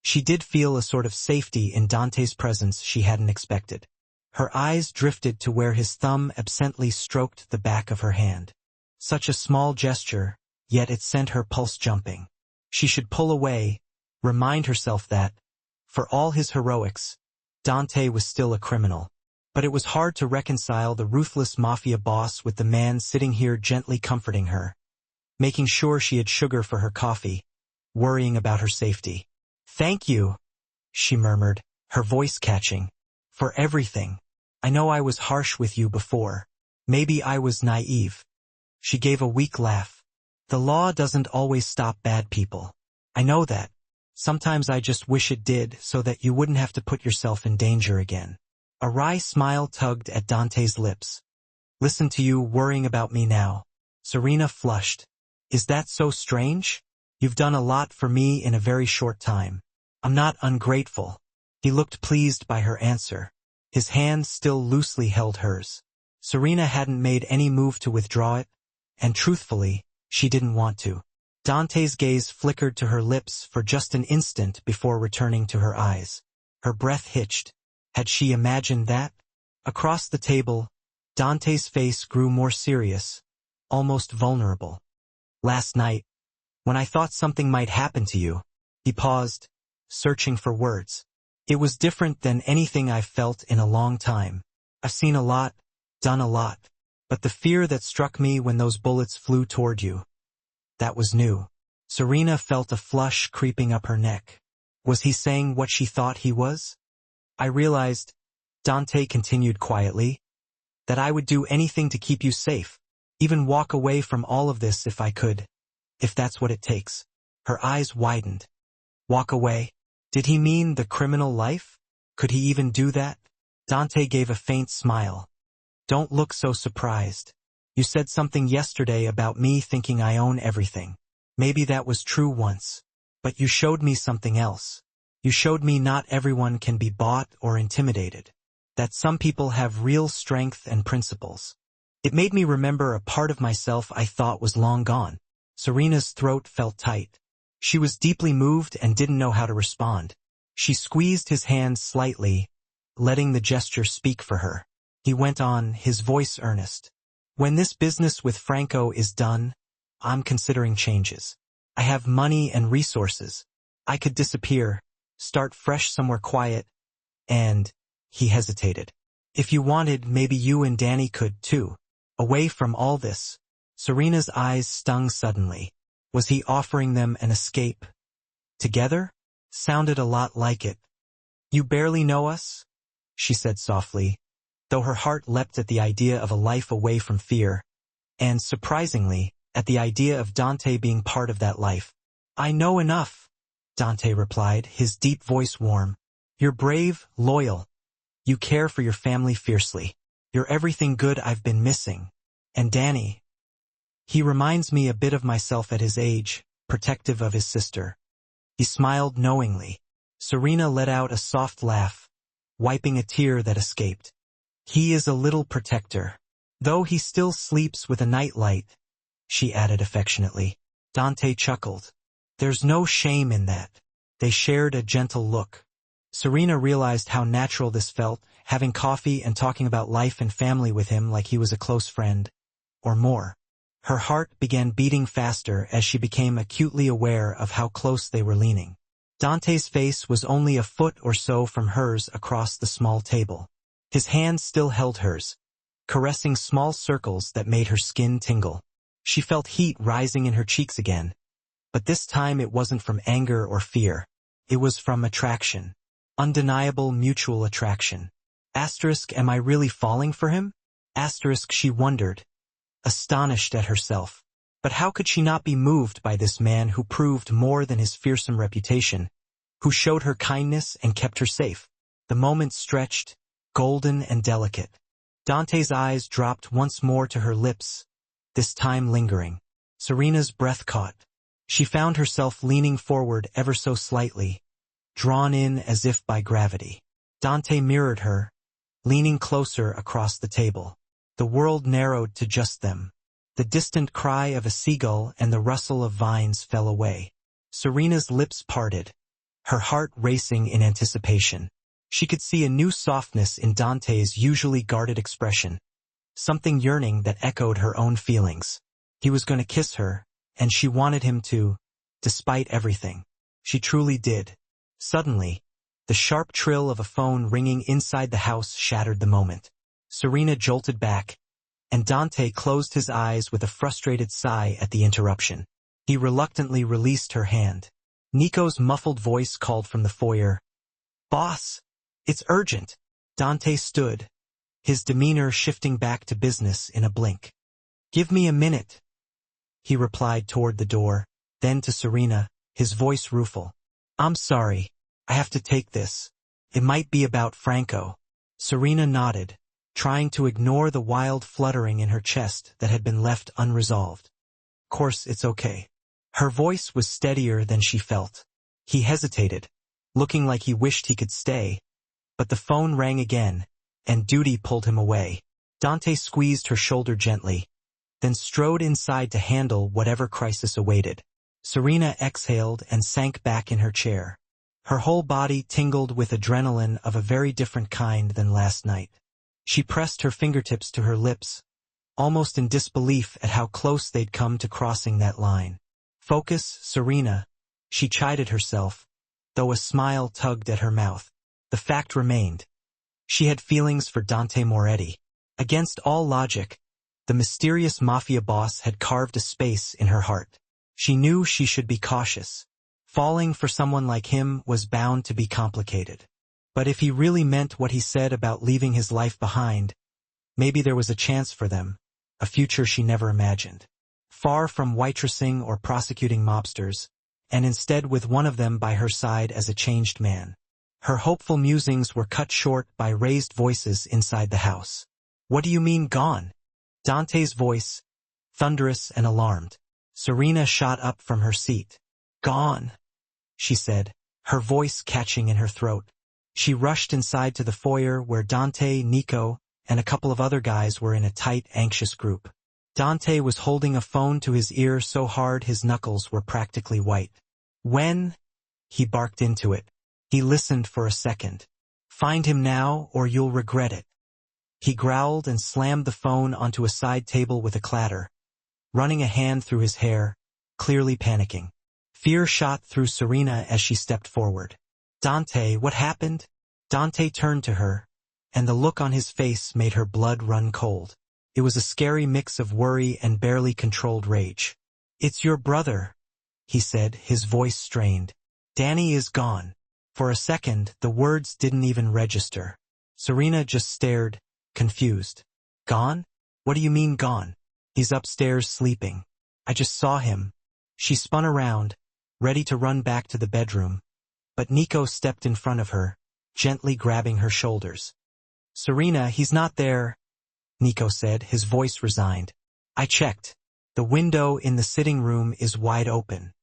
she did feel a sort of safety in Dante's presence she hadn't expected. Her eyes drifted to where his thumb absently stroked the back of her hand. Such a small gesture, yet it sent her pulse jumping. She should pull away, remind herself that, for all his heroics, Dante was still a criminal. But it was hard to reconcile the ruthless Mafia boss with the man sitting here gently comforting her, making sure she had sugar for her coffee, worrying about her safety. Thank you, she murmured, her voice catching. For everything. I know I was harsh with you before. Maybe I was naive. She gave a weak laugh. The law doesn't always stop bad people. I know that. Sometimes I just wish it did so that you wouldn't have to put yourself in danger again. A wry smile tugged at Dante's lips. Listen to you worrying about me now. Serena flushed. Is that so strange? You've done a lot for me in a very short time. I'm not ungrateful. He looked pleased by her answer. His hand still loosely held hers. Serena hadn't made any move to withdraw it, and truthfully, she didn't want to. Dante's gaze flickered to her lips for just an instant before returning to her eyes. Her breath hitched. Had she imagined that? Across the table, Dante's face grew more serious, almost vulnerable. Last night, when I thought something might happen to you, he paused, searching for words. It was different than anything I've felt in a long time. I've seen a lot, done a lot, but the fear that struck me when those bullets flew toward you, that was new. Serena felt a flush creeping up her neck. Was he saying what she thought he was? I realized, Dante continued quietly, that I would do anything to keep you safe, even walk away from all of this if I could, if that's what it takes. Her eyes widened. Walk away? Did he mean the criminal life? Could he even do that? Dante gave a faint smile. Don't look so surprised. You said something yesterday about me thinking I own everything. Maybe that was true once. But you showed me something else. You showed me not everyone can be bought or intimidated. That some people have real strength and principles. It made me remember a part of myself I thought was long gone. Serena's throat felt tight. She was deeply moved and didn't know how to respond. She squeezed his hand slightly, letting the gesture speak for her. He went on, his voice earnest. When this business with Franco is done, I'm considering changes. I have money and resources. I could disappear, start fresh somewhere quiet, and... He hesitated. If you wanted, maybe you and Danny could, too. Away from all this. Serena's eyes stung suddenly. Was he offering them an escape? Together? Sounded a lot like it. You barely know us? She said softly, though her heart leapt at the idea of a life away from fear, and, surprisingly, at the idea of Dante being part of that life. I know enough, Dante replied, his deep voice warm. You're brave, loyal. You care for your family fiercely. You're everything good I've been missing. And Danny. He reminds me a bit of myself at his age, protective of his sister. He smiled knowingly. Serena let out a soft laugh, wiping a tear that escaped. He is a little protector. Though he still sleeps with a nightlight, she added affectionately. Dante chuckled. There's no shame in that. They shared a gentle look. Serena realized how natural this felt, having coffee and talking about life and family with him like he was a close friend, or more. Her heart began beating faster as she became acutely aware of how close they were leaning. Dante's face was only a foot or so from hers across the small table. His hand still held hers, caressing small circles that made her skin tingle. She felt heat rising in her cheeks again, but this time it wasn't from anger or fear. It was from attraction. Undeniable mutual attraction. Asterisk, am I really falling for him? Asterisk, she wondered, astonished at herself. But how could she not be moved by this man who proved more than his fearsome reputation, who showed her kindness and kept her safe? The moment stretched, golden and delicate. Dante's eyes dropped once more to her lips, this time lingering. Serena's breath caught. She found herself leaning forward ever so slightly, drawn in as if by gravity. Dante mirrored her, leaning closer across the table. The world narrowed to just them. The distant cry of a seagull and the rustle of vines fell away. Serena's lips parted, her heart racing in anticipation. She could see a new softness in Dante's usually guarded expression, something yearning that echoed her own feelings. He was going to kiss her, and she wanted him to, despite everything. She truly did. Suddenly, the sharp trill of a phone ringing inside the house shattered the moment. Serena jolted back, and Dante closed his eyes with a frustrated sigh at the interruption. He reluctantly released her hand. Nico's muffled voice called from the foyer. Boss, it's urgent. Dante stood, his demeanor shifting back to business in a blink. Give me a minute, he replied toward the door, then to Serena, his voice rueful. I'm sorry. I have to take this. It might be about Franco. Serena nodded, trying to ignore the wild fluttering in her chest that had been left unresolved. Course, it's okay. Her voice was steadier than she felt. He hesitated, looking like he wished he could stay, but the phone rang again, and duty pulled him away. Dante squeezed her shoulder gently, then strode inside to handle whatever crisis awaited. Serena exhaled and sank back in her chair. Her whole body tingled with adrenaline of a very different kind than last night. She pressed her fingertips to her lips, almost in disbelief at how close they'd come to crossing that line. Focus, Serena, she chided herself, though a smile tugged at her mouth. The fact remained. She had feelings for Dante Moretti. Against all logic, the mysterious Mafia boss had carved a space in her heart. She knew she should be cautious. Falling for someone like him was bound to be complicated. But if he really meant what he said about leaving his life behind, maybe there was a chance for them, a future she never imagined. Far from waitressing or prosecuting mobsters, and instead with one of them by her side as a changed man. Her hopeful musings were cut short by raised voices inside the house. What do you mean gone? Dante's voice, thunderous and alarmed. Serena shot up from her seat. Gone, she said, her voice catching in her throat. She rushed inside to the foyer where Dante, Nico, and a couple of other guys were in a tight, anxious group. Dante was holding a phone to his ear so hard his knuckles were practically white. When? He barked into it. He listened for a second. Find him now or you'll regret it. He growled and slammed the phone onto a side table with a clatter, running a hand through his hair, clearly panicking. Fear shot through Serena as she stepped forward. Dante, what happened? Dante turned to her, and the look on his face made her blood run cold. It was a scary mix of worry and barely controlled rage. It's your brother, he said, his voice strained. Danny is gone. For a second, the words didn't even register. Serena just stared, confused. Gone? What do you mean gone? He's upstairs sleeping. I just saw him. She spun around, ready to run back to the bedroom, but Nico stepped in front of her, gently grabbing her shoulders. Serena, he's not there, Nico said, his voice resigned. I checked. The window in the sitting room is wide open.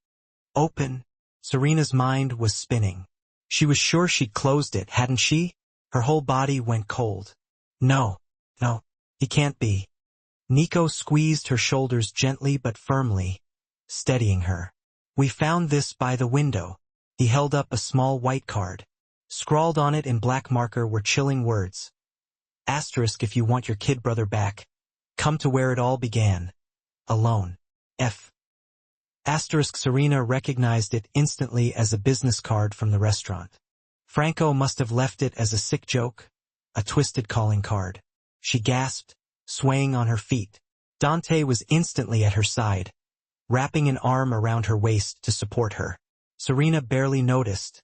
Open? Serena's mind was spinning. She was sure she'd closed it, hadn't she? Her whole body went cold. No, he can't be. Nico squeezed her shoulders gently but firmly, steadying her. We found this by the window. He held up a small white card. Scrawled on it in black marker were chilling words. Asterisk if you want your kid brother back. Come to where it all began. Alone. F. Asterisk Serena recognized it instantly as a business card from the restaurant. Franco must have left it as a sick joke, a twisted calling card. She gasped, swaying on her feet. Dante was instantly at her side, wrapping an arm around her waist to support her. Serena barely noticed,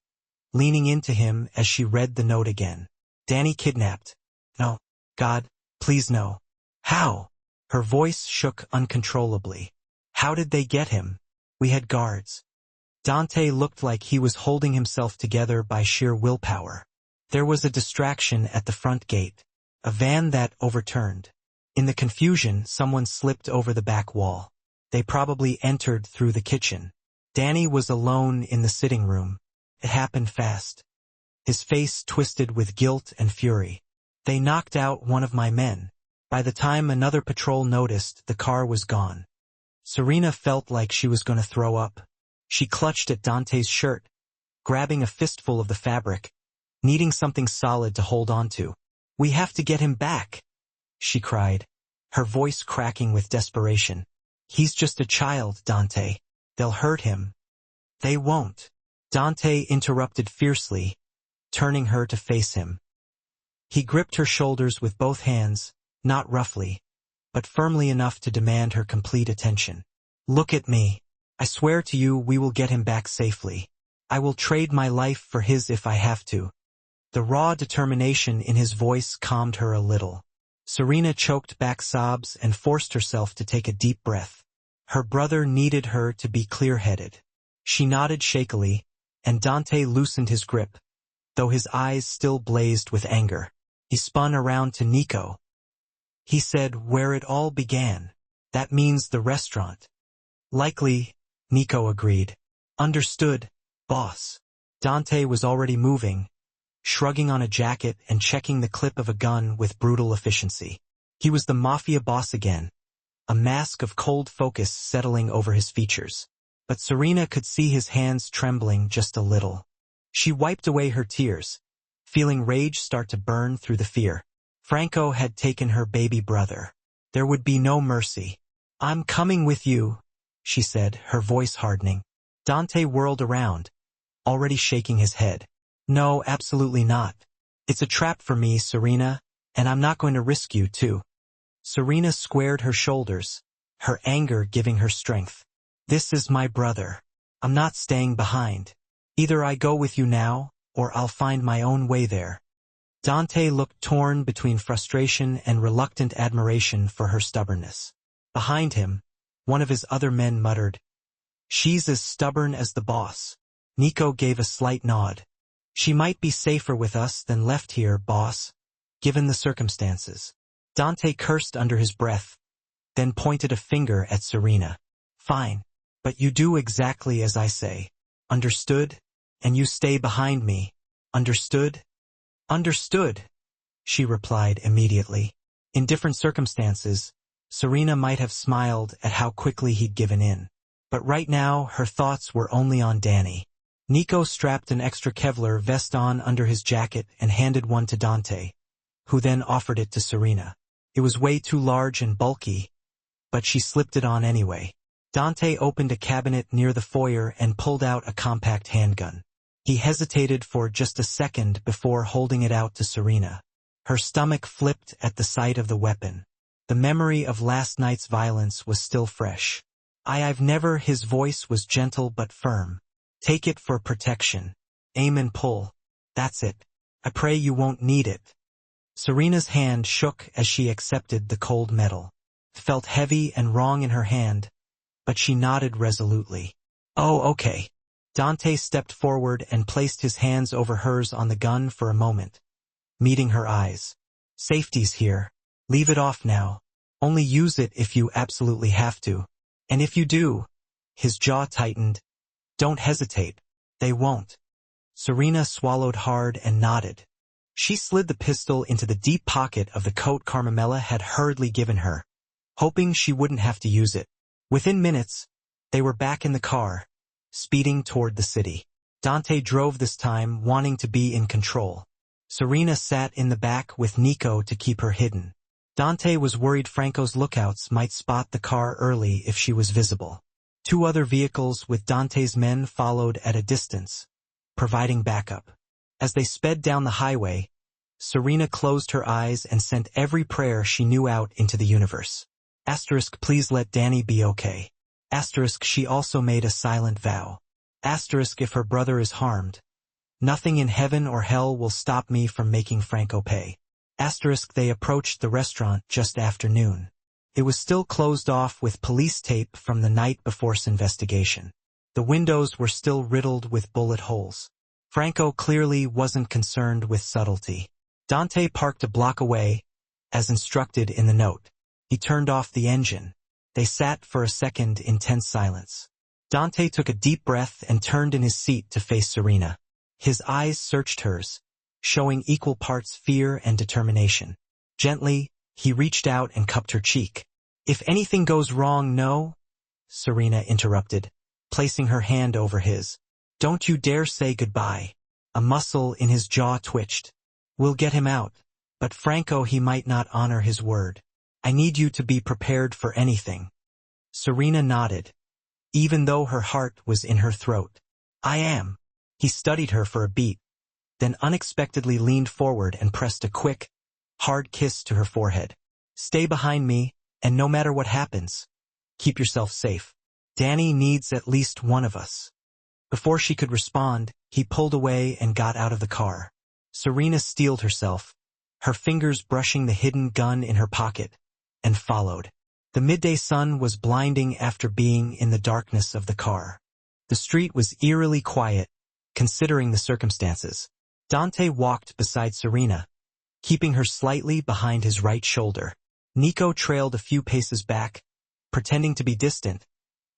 leaning into him as she read the note again. Danny kidnapped. No. God, please no. How? Her voice shook uncontrollably. How did they get him? We had guards. Dante looked like he was holding himself together by sheer willpower. There was a distraction at the front gate, a van that overturned. In the confusion, someone slipped over the back wall. They probably entered through the kitchen. Danny was alone in the sitting room. It happened fast. His face twisted with guilt and fury. They knocked out one of my men. By the time another patrol noticed, the car was gone. Serena felt like she was going to throw up. She clutched at Dante's shirt, grabbing a fistful of the fabric, needing something solid to hold on to. We have to get him back, she cried, her voice cracking with desperation. He's just a child, Dante. They'll hurt him. They won't. Dante interrupted fiercely, turning her to face him. He gripped her shoulders with both hands, not roughly, but firmly enough to demand her complete attention. Look at me. I swear to you we will get him back safely. I will trade my life for his if I have to. The raw determination in his voice calmed her a little. Serena choked back sobs and forced herself to take a deep breath. Her brother needed her to be clear-headed. She nodded shakily, and Dante loosened his grip, though his eyes still blazed with anger. He spun around to Nico. He said, "Where it all began. That means the restaurant." "Likely," Nico agreed. "Understood, boss." Dante was already moving, shrugging on a jacket and checking the clip of a gun with brutal efficiency. He was the Mafia boss again, a mask of cold focus settling over his features. But Serena could see his hands trembling just a little. She wiped away her tears, feeling rage start to burn through the fear. Franco had taken her baby brother. There would be no mercy. "I'm coming with you," she said, her voice hardening. Dante whirled around, already shaking his head. "No, absolutely not. It's a trap for me, Serena, and I'm not going to risk you, too." Serena squared her shoulders, her anger giving her strength. "This is my brother. I'm not staying behind. Either I go with you now, or I'll find my own way there." Dante looked torn between frustration and reluctant admiration for her stubbornness. Behind him, one of his other men muttered, "She's as stubborn as the boss." Nico gave a slight nod. "She might be safer with us than left here, boss, given the circumstances." Dante cursed under his breath, then pointed a finger at Serena. "Fine, but you do exactly as I say. Understood? And you stay behind me. Understood?" "Understood," she replied immediately. In different circumstances, Serena might have smiled at how quickly he'd given in. But right now, her thoughts were only on Danny. Nico strapped an extra Kevlar vest on under his jacket and handed one to Dante, who then offered it to Serena. It was way too large and bulky, but she slipped it on anyway. Dante opened a cabinet near the foyer and pulled out a compact handgun. He hesitated for just a second before holding it out to Serena. Her stomach flipped at the sight of the weapon. The memory of last night's violence was still fresh. I've never." His voice was gentle but firm. "Take it for protection. Aim and pull. That's it. I pray you won't need it." Serena's hand shook as she accepted the cold metal. It felt heavy and wrong in her hand, but she nodded resolutely. "Oh, okay." Dante stepped forward and placed his hands over hers on the gun for a moment, meeting her eyes. "Safety's here. Leave it off now. Only use it if you absolutely have to. And if you do," his jaw tightened, "don't hesitate. They won't." Serena swallowed hard and nodded. She slid the pistol into the deep pocket of the coat Carmela had hurriedly given her, hoping she wouldn't have to use it. Within minutes, they were back in the car, speeding toward the city. Dante drove this time, wanting to be in control. Serena sat in the back with Nico to keep her hidden. Dante was worried Franco's lookouts might spot the car early if she was visible. 2 other vehicles with Dante's men followed at a distance, providing backup. As they sped down the highway, Serena closed her eyes and sent every prayer she knew out into the universe. *, please let Danny be okay. *, she also made a silent vow. *, if her brother is harmed, nothing in heaven or hell will stop me from making Franco pay. *, they approached the restaurant just after noon. It was still closed off with police tape from the night before's investigation. The windows were still riddled with bullet holes. Franco clearly wasn't concerned with subtlety. Dante parked a block away, as instructed in the note. He turned off the engine. They sat for a second in tense silence. Dante took a deep breath and turned in his seat to face Serena. His eyes searched hers, showing equal parts fear and determination. Gently, he reached out and cupped her cheek. "If anything goes wrong, no," Serena interrupted, placing her hand over his. "Don't you dare say goodbye." A muscle in his jaw twitched. "We'll get him out, but Franco, he might not honor his word. I need you to be prepared for anything." Serena nodded, even though her heart was in her throat. "I am." He studied her for a beat, then unexpectedly leaned forward and pressed a quick, hard kiss to her forehead. "Stay behind me, and no matter what happens, keep yourself safe. Danny needs at least one of us." Before she could respond, he pulled away and got out of the car. Serena steeled herself, her fingers brushing the hidden gun in her pocket, and followed. The midday sun was blinding after being in the darkness of the car. The street was eerily quiet, considering the circumstances. Dante walked beside Serena, keeping her slightly behind his right shoulder. Nico trailed a few paces back, pretending to be distant,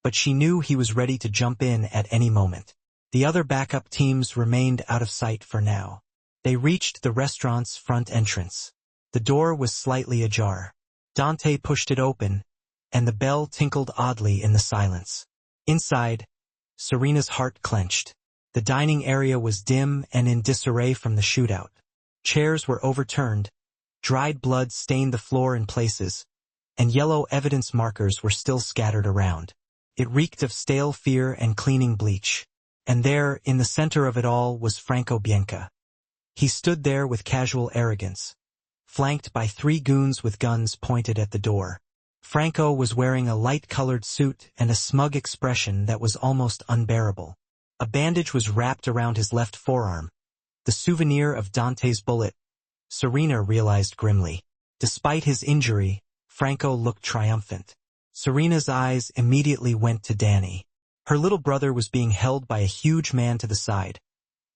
but she knew he was ready to jump in at any moment. The other backup teams remained out of sight for now. They reached the restaurant's front entrance. The door was slightly ajar. Dante pushed it open, and the bell tinkled oddly in the silence. Inside, Serena's heart clenched. The dining area was dim and in disarray from the shootout. Chairs were overturned, dried blood stained the floor in places, and yellow evidence markers were still scattered around. It reeked of stale fear and cleaning bleach. And there, in the center of it all, was Franco Bianca. He stood there with casual arrogance, flanked by 3 goons with guns pointed at the door. Franco was wearing a light-colored suit and a smug expression that was almost unbearable. A bandage was wrapped around his left forearm, the souvenir of Dante's bullet. Serena realized grimly. Despite his injury, Franco looked triumphant. Serena's eyes immediately went to Danny. Her little brother was being held by a huge man to the side.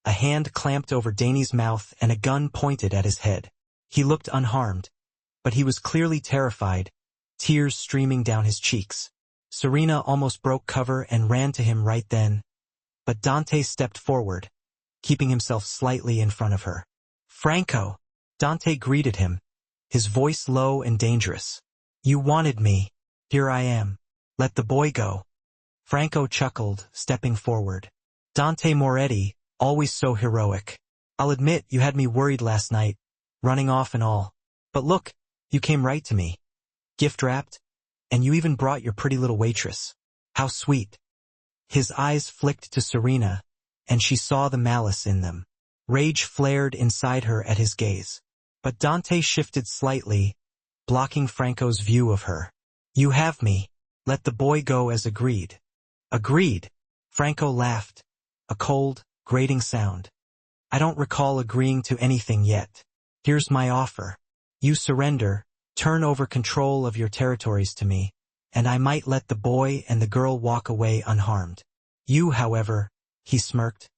A hand clamped over Danny's mouth and a gun pointed at his head. He looked unharmed, but he was clearly terrified, tears streaming down his cheeks. Serena almost broke cover and ran to him right then, but Dante stepped forward, keeping himself slightly in front of her. "Franco!" Dante greeted him, his voice low and dangerous. "You wanted me. Here I am. Let the boy go." Franco chuckled, stepping forward. "Dante Moretti, always so heroic. I'll admit you had me worried last night, running off and all. But look, you came right to me. Gift-wrapped, and you even brought your pretty little waitress. How sweet." His eyes flicked to Serena, and she saw the malice in them. Rage flared inside her at his gaze. But Dante shifted slightly, blocking Franco's view of her. "You have me. Let the boy go as agreed." "Agreed?" Franco laughed, a cold, grating sound. "I don't recall agreeing to anything yet. Here's my offer. You surrender, turn over control of your territories to me, and I might let the boy and the girl walk away unharmed. You, however," he smirked,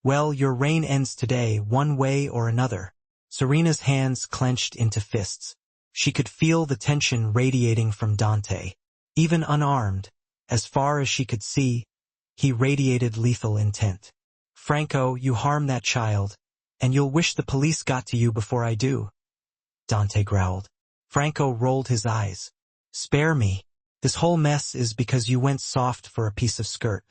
"well, your reign ends today, one way or another." Serena's hands clenched into fists. She could feel the tension radiating from Dante. Even unarmed, as far as she could see, he radiated lethal intent. "Franco, you harm that child, and you'll wish the police got to you before I do," Dante growled. Franco rolled his eyes. "Spare me. This whole mess is because you went soft for a piece of skirt.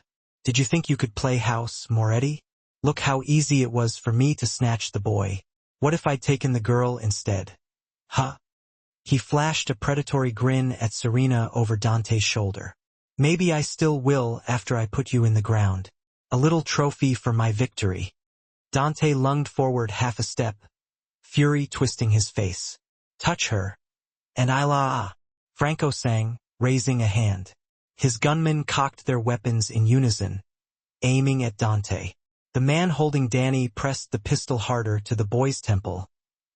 Did you think you could play house, Moretti? Look how easy it was for me to snatch the boy. What if I'd taken the girl instead? Huh?" He flashed a predatory grin at Serena over Dante's shoulder. "Maybe I still will after I put you in the ground. A little trophy for my victory." Dante lunged forward half a step, fury twisting his face. "Touch her, and I'll Franco sang, raising a hand. His gunmen cocked their weapons in unison, aiming at Dante. The man holding Danny pressed the pistol harder to the boy's temple,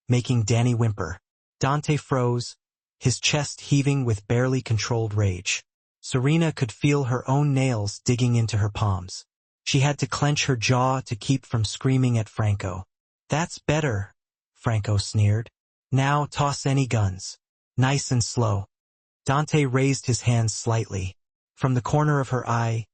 making Danny whimper. Dante froze, his chest heaving with barely controlled rage. Serena could feel her own nails digging into her palms. She had to clench her jaw to keep from screaming at Franco. "That's better," Franco sneered. "Now toss any guns. Nice and slow." Dante raised his hands slightly. From the corner of her eye,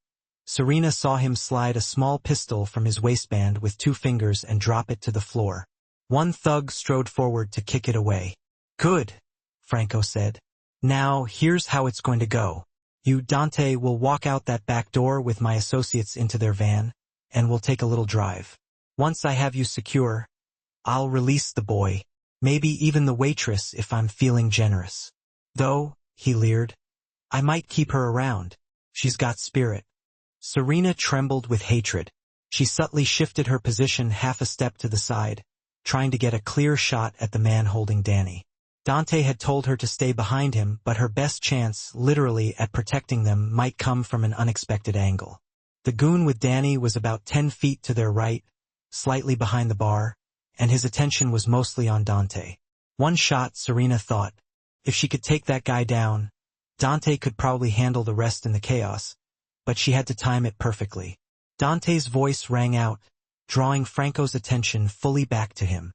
Serena saw him slide a small pistol from his waistband with 2 fingers and drop it to the floor. One thug strode forward to kick it away. "Good," Franco said. "Now, here's how it's going to go. You, Dante, will walk out that back door with my associates into their van, and we'll take a little drive. Once I have you secure, I'll release the boy, maybe even the waitress if I'm feeling generous. Though," he leered, "I might keep her around. She's got spirit." Serena trembled with hatred. She subtly shifted her position half a step to the side, trying to get a clear shot at the man holding Danny. Dante had told her to stay behind him, but her best chance, literally, at protecting them might come from an unexpected angle. The goon with Danny was about 10 feet to their right, slightly behind the bar, and his attention was mostly on Dante. One shot, Serena thought. If she could take that guy down, Dante could probably handle the rest in the chaos, but she had to time it perfectly. Dante's voice rang out, drawing Franco's attention fully back to him.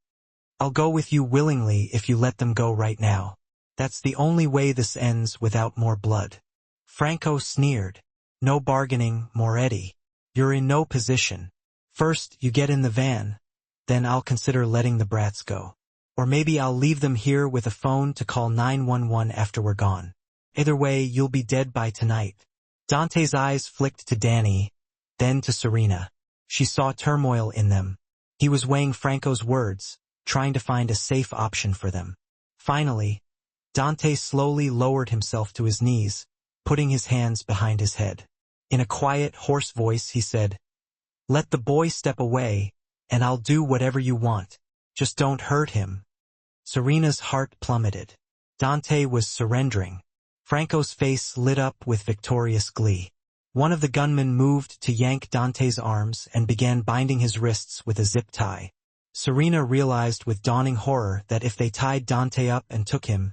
"I'll go with you willingly if you let them go right now. That's the only way this ends without more blood." Franco sneered. "No bargaining, Moretti. You're in no position. First, you get in the van, then I'll consider letting the brats go. Or maybe I'll leave them here with a phone to call 911 after we're gone. Either way, you'll be dead by tonight." Dante's eyes flicked to Danny, then to Serena. She saw turmoil in them. He was weighing Franco's words, trying to find a safe option for them. Finally, Dante slowly lowered himself to his knees, putting his hands behind his head. In a quiet, hoarse voice, he said, "Let the boy step away, and I'll do whatever you want. Just don't hurt him." Serena's heart plummeted. Dante was surrendering. Franco's face lit up with victorious glee. One of the gunmen moved to yank Dante's arms and began binding his wrists with a zip tie. Serena realized with dawning horror that if they tied Dante up and took him,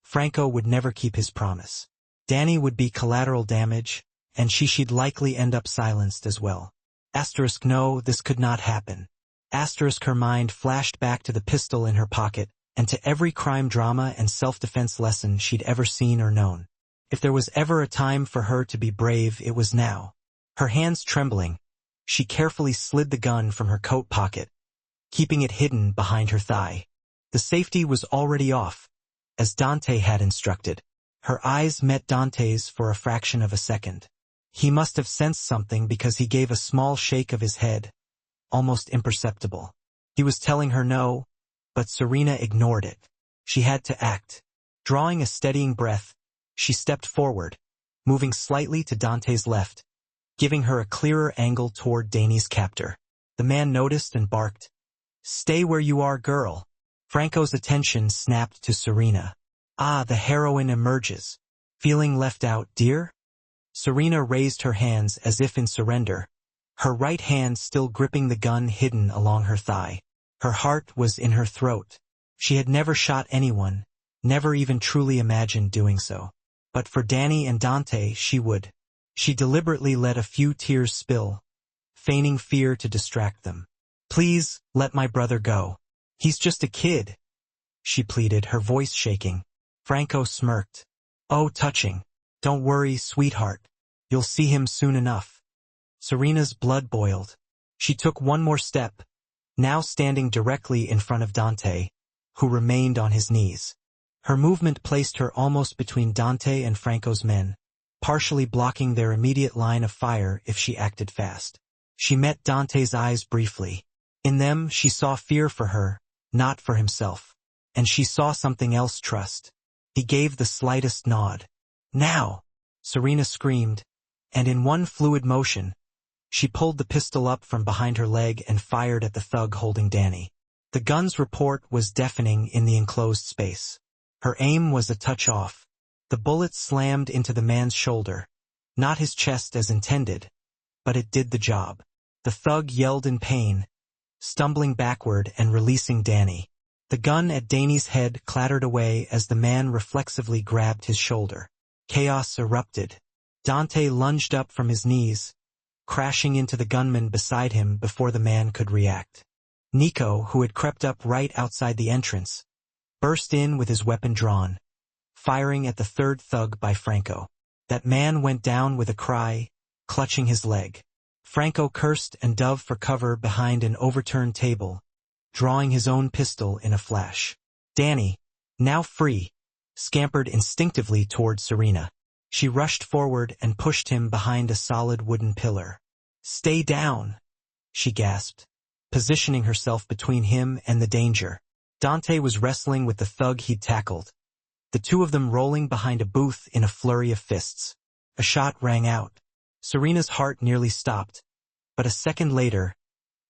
Franco would never keep his promise. Danny would be collateral damage, and she'd likely end up silenced as well. No, this could not happen. Her mind flashed back to the pistol in her pocket and to every crime drama and self-defense lesson she'd ever seen or known. If there was ever a time for her to be brave, it was now. Her hands trembling, she carefully slid the gun from her coat pocket, keeping it hidden behind her thigh. The safety was already off, as Dante had instructed. Her eyes met Dante's for a fraction of a second. He must have sensed something because he gave a small shake of his head, almost imperceptible. He was telling her no, but Serena ignored it. She had to act. Drawing a steadying breath, she stepped forward, moving slightly to Dante's left, giving her a clearer angle toward Danny's captor. The man noticed and barked, "Stay where you are, girl." Franco's attention snapped to Serena. "Ah, the heroine emerges. Feeling left out, dear?" Serena raised her hands as if in surrender, her right hand still gripping the gun hidden along her thigh. Her heart was in her throat. She had never shot anyone, never even truly imagined doing so. But for Danny and Dante, she would. She deliberately let a few tears spill, feigning fear to distract them. "Please, let my brother go. He's just a kid," she pleaded, her voice shaking. Franco smirked. "Oh, touching. Don't worry, sweetheart. You'll see him soon enough." Serena's blood boiled. She took one more step, now standing directly in front of Dante, who remained on his knees. Her movement placed her almost between Dante and Franco's men, partially blocking their immediate line of fire if she acted fast. She met Dante's eyes briefly. In them, she saw fear for her, not for himself. And she saw something else: trust. He gave the slightest nod. "Now!" Serena screamed, and in one fluid motion, she pulled the pistol up from behind her leg and fired at the thug holding Danny. The gun's report was deafening in the enclosed space. Her aim was a touch off. The bullet slammed into the man's shoulder, not his chest as intended, but it did the job. The thug yelled in pain, stumbling backward and releasing Danny. The gun at Danny's head clattered away as the man reflexively grabbed his shoulder. Chaos erupted. Dante lunged up from his knees, crashing into the gunman beside him before the man could react. Nico, who had crept up right outside the entrance, burst in with his weapon drawn, firing at the third thug by Franco. That man went down with a cry, clutching his leg. Franco cursed and dove for cover behind an overturned table, drawing his own pistol in a flash. Danny, now free, scampered instinctively toward Serena. She rushed forward and pushed him behind a solid wooden pillar. "Stay down," she gasped, positioning herself between him and the danger. Dante was wrestling with the thug he'd tackled, the two of them rolling behind a booth in a flurry of fists. A shot rang out. Serena's heart nearly stopped, but a second later,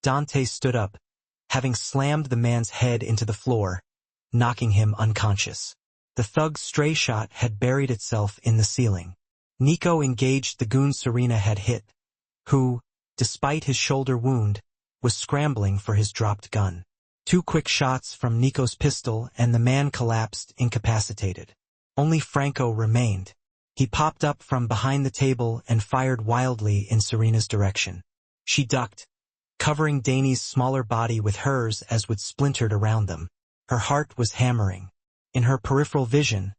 Dante stood up, having slammed the man's head into the floor, knocking him unconscious. The thug's stray shot had buried itself in the ceiling. Nico engaged the goon Serena had hit, who, despite his shoulder wound, was scrambling for his dropped gun. 2 quick shots from Nico's pistol and the man collapsed incapacitated. Only Franco remained. He popped up from behind the table and fired wildly in Serena's direction. She ducked, covering Danny's smaller body with hers as would splintered around them. Her heart was hammering. In her peripheral vision,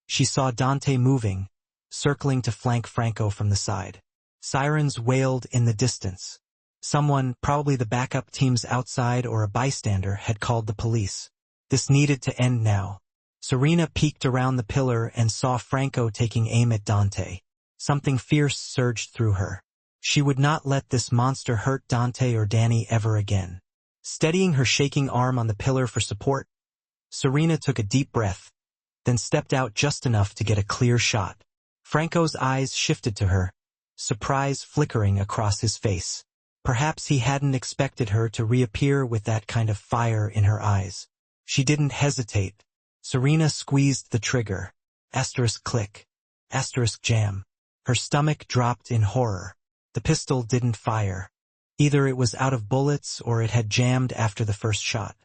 she saw Dante moving, circling to flank Franco from the side. Sirens wailed in the distance. Someone, probably the backup teams outside or a bystander, had called the police. This needed to end now. Serena peeked around the pillar and saw Franco taking aim at Dante. Something fierce surged through her. She would not let this monster hurt Dante or Danny ever again. Steadying her shaking arm on the pillar for support, Serena took a deep breath, then stepped out just enough to get a clear shot. Franco's eyes shifted to her, surprise flickering across his face. Perhaps he hadn't expected her to reappear with that kind of fire in her eyes. She didn't hesitate. Serena squeezed the trigger. Asterisk click. Asterisk jam. Her stomach dropped in horror. The pistol didn't fire. Either it was out of bullets or it had jammed after the first shot.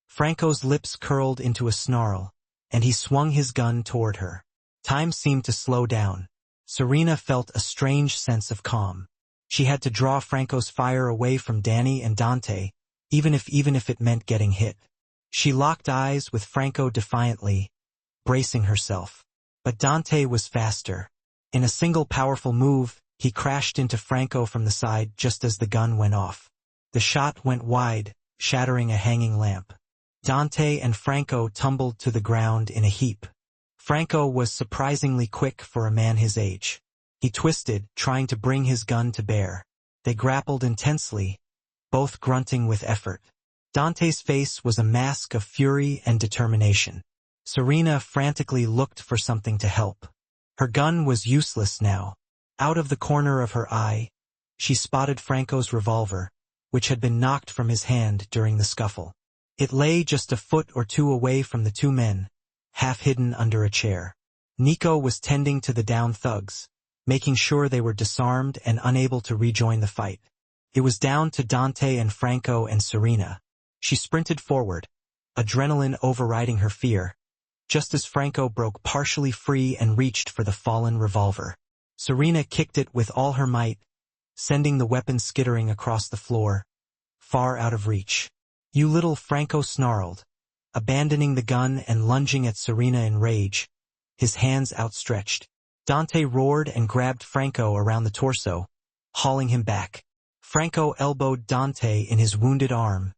Franco's lips curled into a snarl, and he swung his gun toward her. Time seemed to slow down. Serena felt a strange sense of calm. She had to draw Franco's fire away from Danny and Dante, even if it meant getting hit. She locked eyes with Franco defiantly, bracing herself. But Dante was faster. In a single powerful move, he crashed into Franco from the side just as the gun went off. The shot went wide, shattering a hanging lamp. Dante and Franco tumbled to the ground in a heap. Franco was surprisingly quick for a man his age. He twisted, trying to bring his gun to bear. They grappled intensely, both grunting with effort. Dante's face was a mask of fury and determination. Serena frantically looked for something to help. Her gun was useless now. Out of the corner of her eye, she spotted Franco's revolver, which had been knocked from his hand during the scuffle. It lay just a foot or two away from the two men, half hidden under a chair. Nico was tending to the downed thugs, making sure they were disarmed and unable to rejoin the fight. It was down to Dante and Franco and Serena. She sprinted forward, adrenaline overriding her fear, just as Franco broke partially free and reached for the fallen revolver. Serena kicked it with all her might, sending the weapon skittering across the floor, far out of reach. "You little," Franco snarled, abandoning the gun and lunging at Serena in rage, his hands outstretched. Dante roared and grabbed Franco around the torso, hauling him back. Franco elbowed Dante in his wounded arm,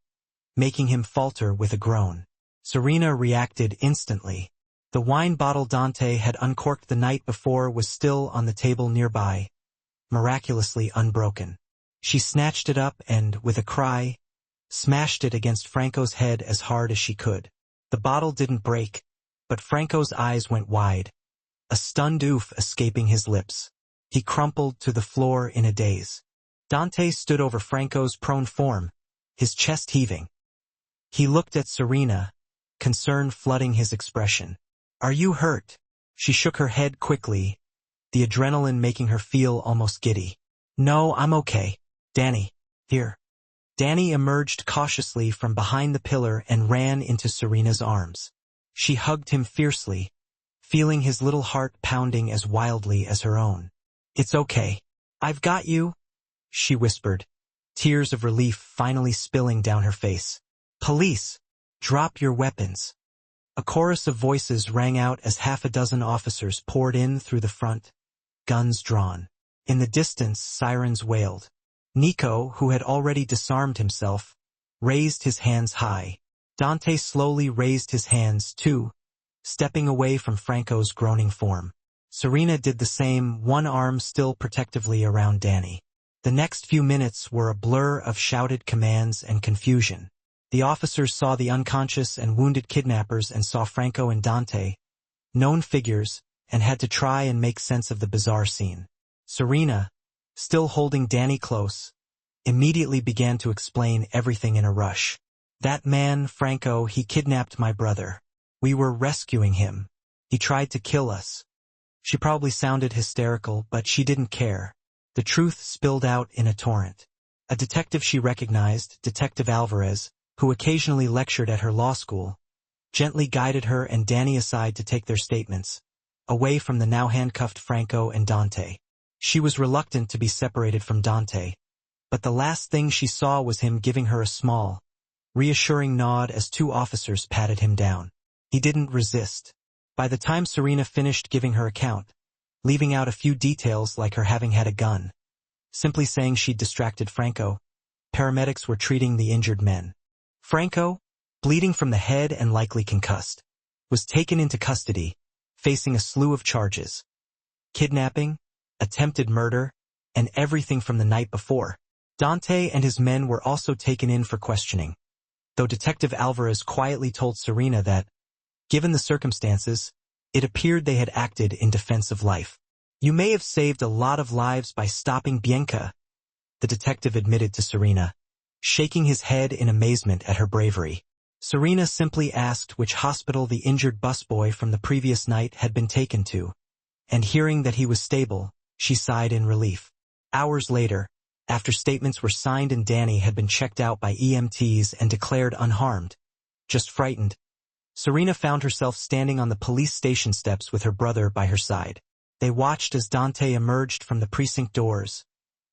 making him falter with a groan. Serena reacted instantly. The wine bottle Dante had uncorked the night before was still on the table nearby, miraculously unbroken. She snatched it up and, with a cry, smashed it against Franco's head as hard as she could. The bottle didn't break, but Franco's eyes went wide, a stunned oof escaping his lips. He crumpled to the floor in a daze. Dante stood over Franco's prone form, his chest heaving. He looked at Serena, concern flooding his expression. "Are you hurt?" She shook her head quickly, the adrenaline making her feel almost giddy. "No, I'm okay. Danny, here." Danny emerged cautiously from behind the pillar and ran into Serena's arms. She hugged him fiercely, feeling his little heart pounding as wildly as her own. "It's okay. I've got you," she whispered, tears of relief finally spilling down her face. "Police, drop your weapons." A chorus of voices rang out as half a dozen officers poured in through the front, guns drawn. In the distance, sirens wailed. Nico, who had already disarmed himself, raised his hands high. Dante slowly raised his hands too, stepping away from Franco's groaning form. Serena did the same, one arm still protectively around Danny. The next few minutes were a blur of shouted commands and confusion. The officers saw the unconscious and wounded kidnappers and saw Franco and Dante, known figures, and had to try and make sense of the bizarre scene. Serena, still holding Danny close, immediately began to explain everything in a rush. "That man, Franco, he kidnapped my brother. We were rescuing him. He tried to kill us." She probably sounded hysterical, but she didn't care. The truth spilled out in a torrent. A detective she recognized, Detective Alvarez, who occasionally lectured at her law school, gently guided her and Danny aside to take their statements, away from the now handcuffed Franco and Dante. She was reluctant to be separated from Dante, but the last thing she saw was him giving her a small, reassuring nod as two officers patted him down. He didn't resist. By the time Serena finished giving her account, leaving out a few details like her having had a gun, simply saying she'd distracted Franco, paramedics were treating the injured men. Franco, bleeding from the head and likely concussed, was taken into custody, facing a slew of charges: kidnapping, attempted murder, and everything from the night before. Dante and his men were also taken in for questioning, though Detective Alvarez quietly told Serena that, given the circumstances, it appeared they had acted in defense of life. "You may have saved a lot of lives by stopping Bianca," the detective admitted to Serena, shaking his head in amazement at her bravery. Serena simply asked which hospital the injured busboy from the previous night had been taken to, and hearing that he was stable, she sighed in relief. Hours later, after statements were signed and Danny had been checked out by EMTs and declared unharmed, just frightened, Serena found herself standing on the police station steps with her brother by her side. They watched as Dante emerged from the precinct doors,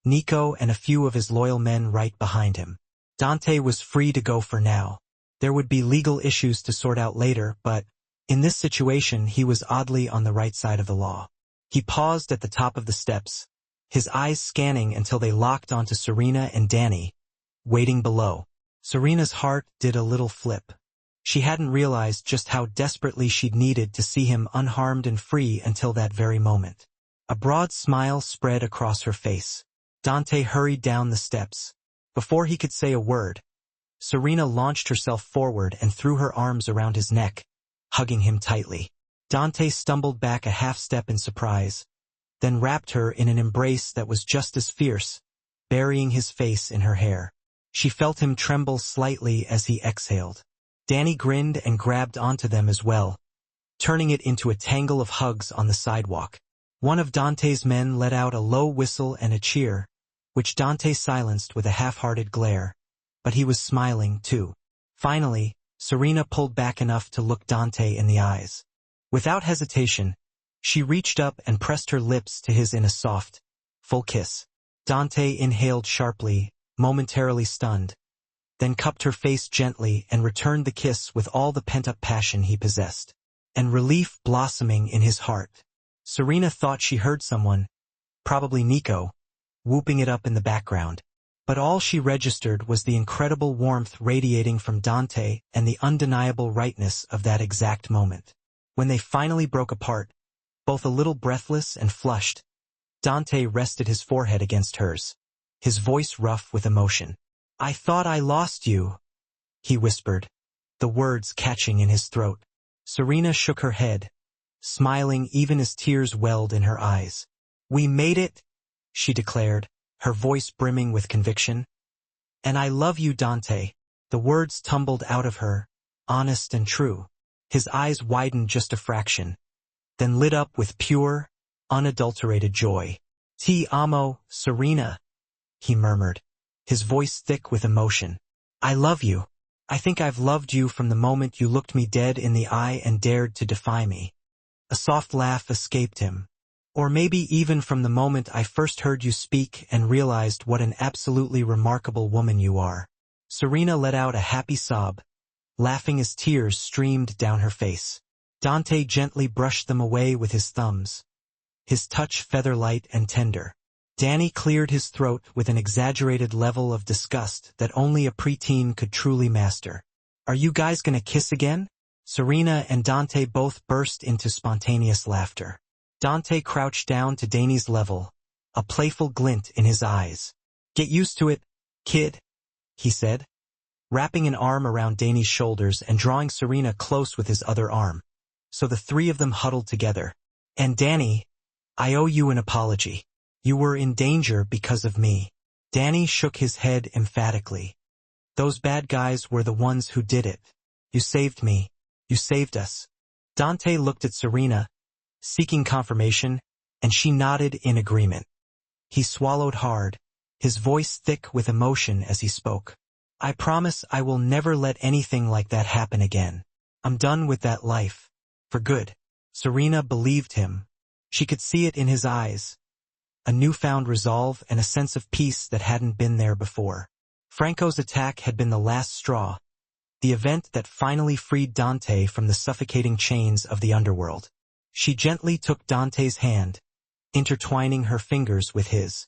Nico and a few of his loyal men right behind him. Dante was free to go for now. There would be legal issues to sort out later, but in this situation he was oddly on the right side of the law. He paused at the top of the steps, his eyes scanning until they locked onto Serena and Danny, waiting below. Serena's heart did a little flip. She hadn't realized just how desperately she'd needed to see him unharmed and free until that very moment. A broad smile spread across her face. Dante hurried down the steps. Before he could say a word, Serena launched herself forward and threw her arms around his neck, hugging him tightly. Dante stumbled back a half step in surprise, then wrapped her in an embrace that was just as fierce, burying his face in her hair. She felt him tremble slightly as he exhaled. Danny grinned and grabbed onto them as well, turning it into a tangle of hugs on the sidewalk. One of Dante's men let out a low whistle and a cheer, which Dante silenced with a half-hearted glare, but he was smiling too. Finally, Serena pulled back enough to look Dante in the eyes. Without hesitation, she reached up and pressed her lips to his in a soft, full kiss. Dante inhaled sharply, momentarily stunned, then cupped her face gently and returned the kiss with all the pent-up passion he possessed, and relief blossoming in his heart. Serena thought she heard someone, probably Nico, whooping it up in the background. But all she registered was the incredible warmth radiating from Dante and the undeniable rightness of that exact moment. When they finally broke apart, both a little breathless and flushed, Dante rested his forehead against hers, his voice rough with emotion. "I thought I lost you," he whispered, the words catching in his throat. Serena shook her head, smiling even as tears welled in her eyes. "We made it," she declared, her voice brimming with conviction. "And I love you, Dante." The words tumbled out of her, honest and true. His eyes widened just a fraction, then lit up with pure, unadulterated joy. "Ti amo, Serena," he murmured, his voice thick with emotion. "I love you. I think I've loved you from the moment you looked me dead in the eye and dared to defy me." A soft laugh escaped him. "Or maybe even from the moment I first heard you speak and realized what an absolutely remarkable woman you are." Serena let out a happy sob, laughing as tears streamed down her face. Dante gently brushed them away with his thumbs, his touch feather-light and tender. Danny cleared his throat with an exaggerated level of disgust that only a preteen could truly master. "Are you guys gonna kiss again?" Serena and Dante both burst into spontaneous laughter. Dante crouched down to Danny's level, a playful glint in his eyes. "Get used to it, kid," he said, wrapping an arm around Danny's shoulders and drawing Serena close with his other arm. So the three of them huddled together. "And Danny, I owe you an apology. You were in danger because of me." Danny shook his head emphatically. "Those bad guys were the ones who did it. You saved me. You saved us." Dante looked at Serena, seeking confirmation, and she nodded in agreement. He swallowed hard, his voice thick with emotion as he spoke. "I promise I will never let anything like that happen again. I'm done with that life. For good." Serena believed him. She could see it in his eyes. a newfound resolve and a sense of peace that hadn't been there before. Franco's attack had been the last straw, the event that finally freed Dante from the suffocating chains of the underworld. She gently took Dante's hand, intertwining her fingers with his.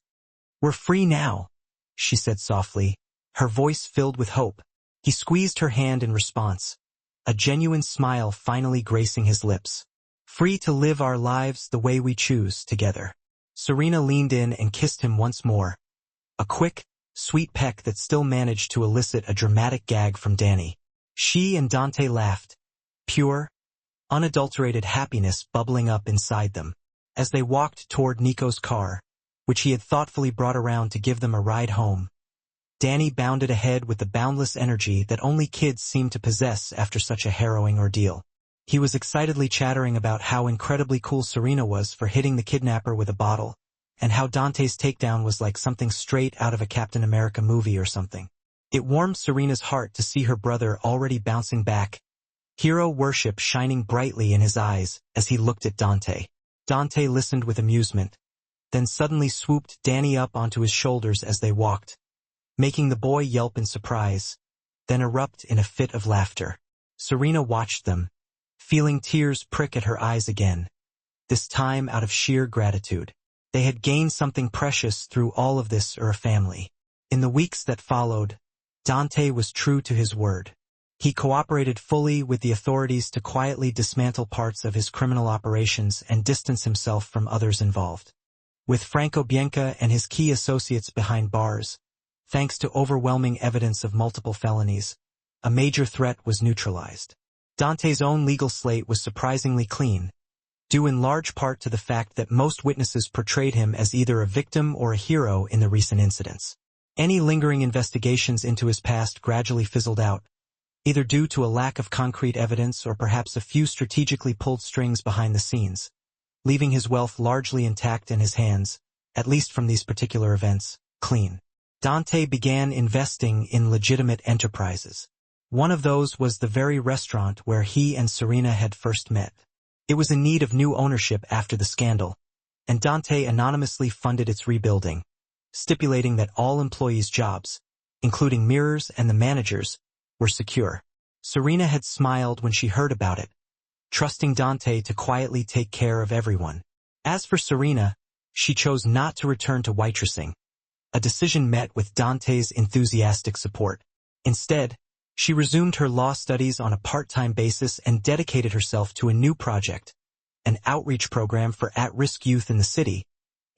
"We're free now," she said softly, her voice filled with hope. He squeezed her hand in response, a genuine smile finally gracing his lips. "Free to live our lives the way we choose together." Serena leaned in and kissed him once more, a quick, sweet peck that still managed to elicit a dramatic gag from Danny. She and Dante laughed, pure, unadulterated happiness bubbling up inside them. As they walked toward Nico's car, which he had thoughtfully brought around to give them a ride home, Danny bounded ahead with the boundless energy that only kids seem to possess after such a harrowing ordeal. He was excitedly chattering about how incredibly cool Serena was for hitting the kidnapper with a bottle, and how Dante's takedown was like something straight out of a Captain America movie or something. It warmed Serena's heart to see her brother already bouncing back, hero worship shining brightly in his eyes as he looked at Dante. Dante listened with amusement, then suddenly swooped Danny up onto his shoulders as they walked, making the boy yelp in surprise, then erupt in a fit of laughter. Serena watched them, feeling tears prick at her eyes again, this time out of sheer gratitude. They had gained something precious through all of this a family. In the weeks that followed, Dante was true to his word. He cooperated fully with the authorities to quietly dismantle parts of his criminal operations and distance himself from others involved. With Franco Bianca and his key associates behind bars, thanks to overwhelming evidence of multiple felonies, a major threat was neutralized. Dante's own legal slate was surprisingly clean, due in large part to the fact that most witnesses portrayed him as either a victim or a hero in the recent incidents. Any lingering investigations into his past gradually fizzled out, either due to a lack of concrete evidence or perhaps a few strategically pulled strings behind the scenes, leaving his wealth largely intact in his hands, at least from these particular events, clean. Dante began investing in legitimate enterprises. One of those was the very restaurant where he and Serena had first met. It was in need of new ownership after the scandal, and Dante anonymously funded its rebuilding, stipulating that all employees' jobs, including Mirror's and the managers, were secure. Serena had smiled when she heard about it, trusting Dante to quietly take care of everyone. As for Serena, she chose not to return to waitressing, a decision met with Dante's enthusiastic support. Instead, she resumed her law studies on a part-time basis and dedicated herself to a new project, an outreach program for at-risk youth in the city,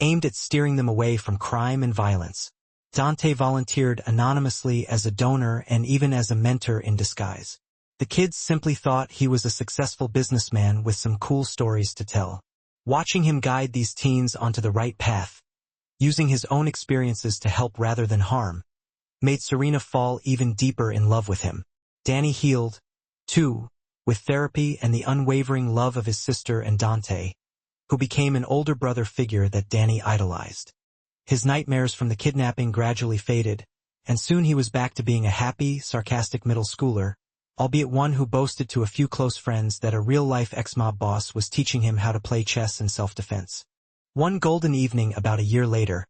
aimed at steering them away from crime and violence. Dante volunteered anonymously as a donor and even as a mentor in disguise. The kids simply thought he was a successful businessman with some cool stories to tell. Watching him guide these teens onto the right path, using his own experiences to help rather than harm, made Serena fall even deeper in love with him. Danny healed, too, with therapy and the unwavering love of his sister and Dante, who became an older brother figure that Danny idolized. His nightmares from the kidnapping gradually faded, and soon he was back to being a happy, sarcastic middle schooler, albeit one who boasted to a few close friends that a real-life ex-mob boss was teaching him how to play chess and self-defense. One golden evening about a year later,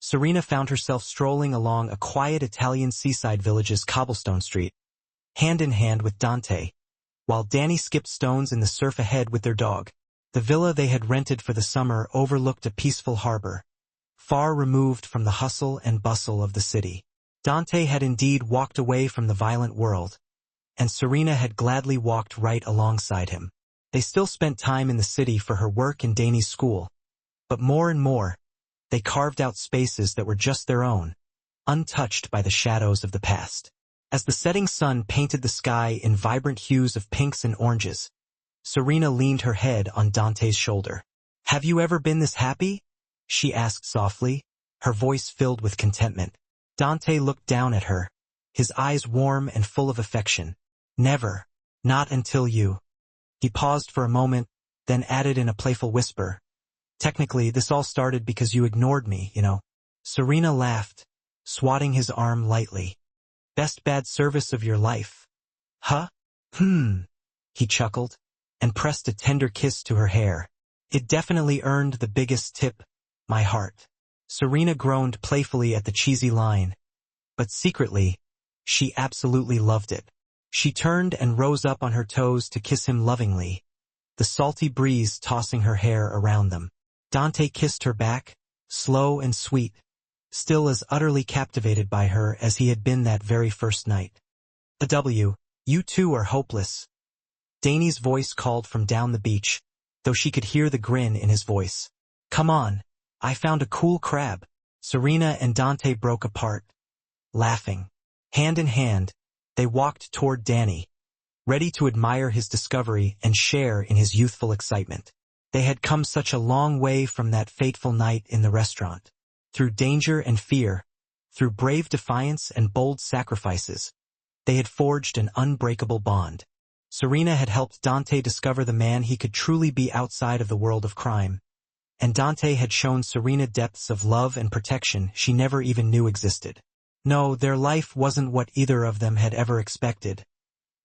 Serena found herself strolling along a quiet Italian seaside village's cobblestone street, hand in hand with Dante, while Danny skipped stones in the surf ahead with their dog. The villa they had rented for the summer overlooked a peaceful harbor, far removed from the hustle and bustle of the city. Dante had indeed walked away from the violent world, and Serena had gladly walked right alongside him. They still spent time in the city for her work and Danny's school, but more and more, they carved out spaces that were just their own, untouched by the shadows of the past. As the setting sun painted the sky in vibrant hues of pinks and oranges, Serena leaned her head on Dante's shoulder. "Have you ever been this happy?" she asked softly, her voice filled with contentment. Dante looked down at her, his eyes warm and full of affection. "Never. Not until you." He paused for a moment, then added in a playful whisper, "Technically, this all started because you ignored me, you know." Serena laughed, swatting his arm lightly. "Best bad service of your life." "Huh? He chuckled, and pressed a tender kiss to her hair. "It definitely earned the biggest tip, my heart. Serena groaned playfully at the cheesy line, but secretly, she absolutely loved it. She turned and rose up on her toes to kiss him lovingly, the salty breeze tossing her hair around them. Dante kissed her back, slow and sweet, still as utterly captivated by her as he had been that very first night. You two are hopeless. Danny's voice called from down the beach, though she could hear the grin in his voice. Come on, I found a cool crab. Serena and Dante broke apart, laughing. Hand in hand, they walked toward Danny, ready to admire his discovery and share in his youthful excitement. They had come such a long way from that fateful night in the restaurant. Through danger and fear, through brave defiance and bold sacrifices, they had forged an unbreakable bond. Serena had helped Dante discover the man he could truly be outside of the world of crime, and Dante had shown Serena depths of love and protection she never even knew existed. No, their life wasn't what either of them had ever expected,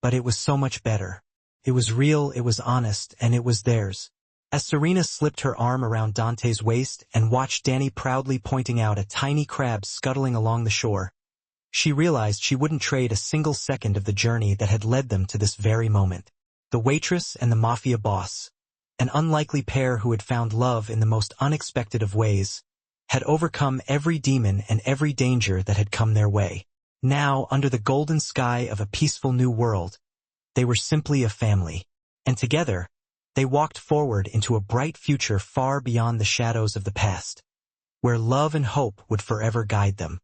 but it was so much better. It was real, it was honest, and it was theirs. As Serena slipped her arm around Dante's waist and watched Danny proudly pointing out a tiny crab scuttling along the shore, she realized she wouldn't trade a single second of the journey that had led them to this very moment. The waitress and the Mafia boss, an unlikely pair who had found love in the most unexpected of ways, had overcome every demon and every danger that had come their way. Now, under the golden sky of a peaceful new world, they were simply a family, and together, they walked forward into a bright future far beyond the shadows of the past, where love and hope would forever guide them.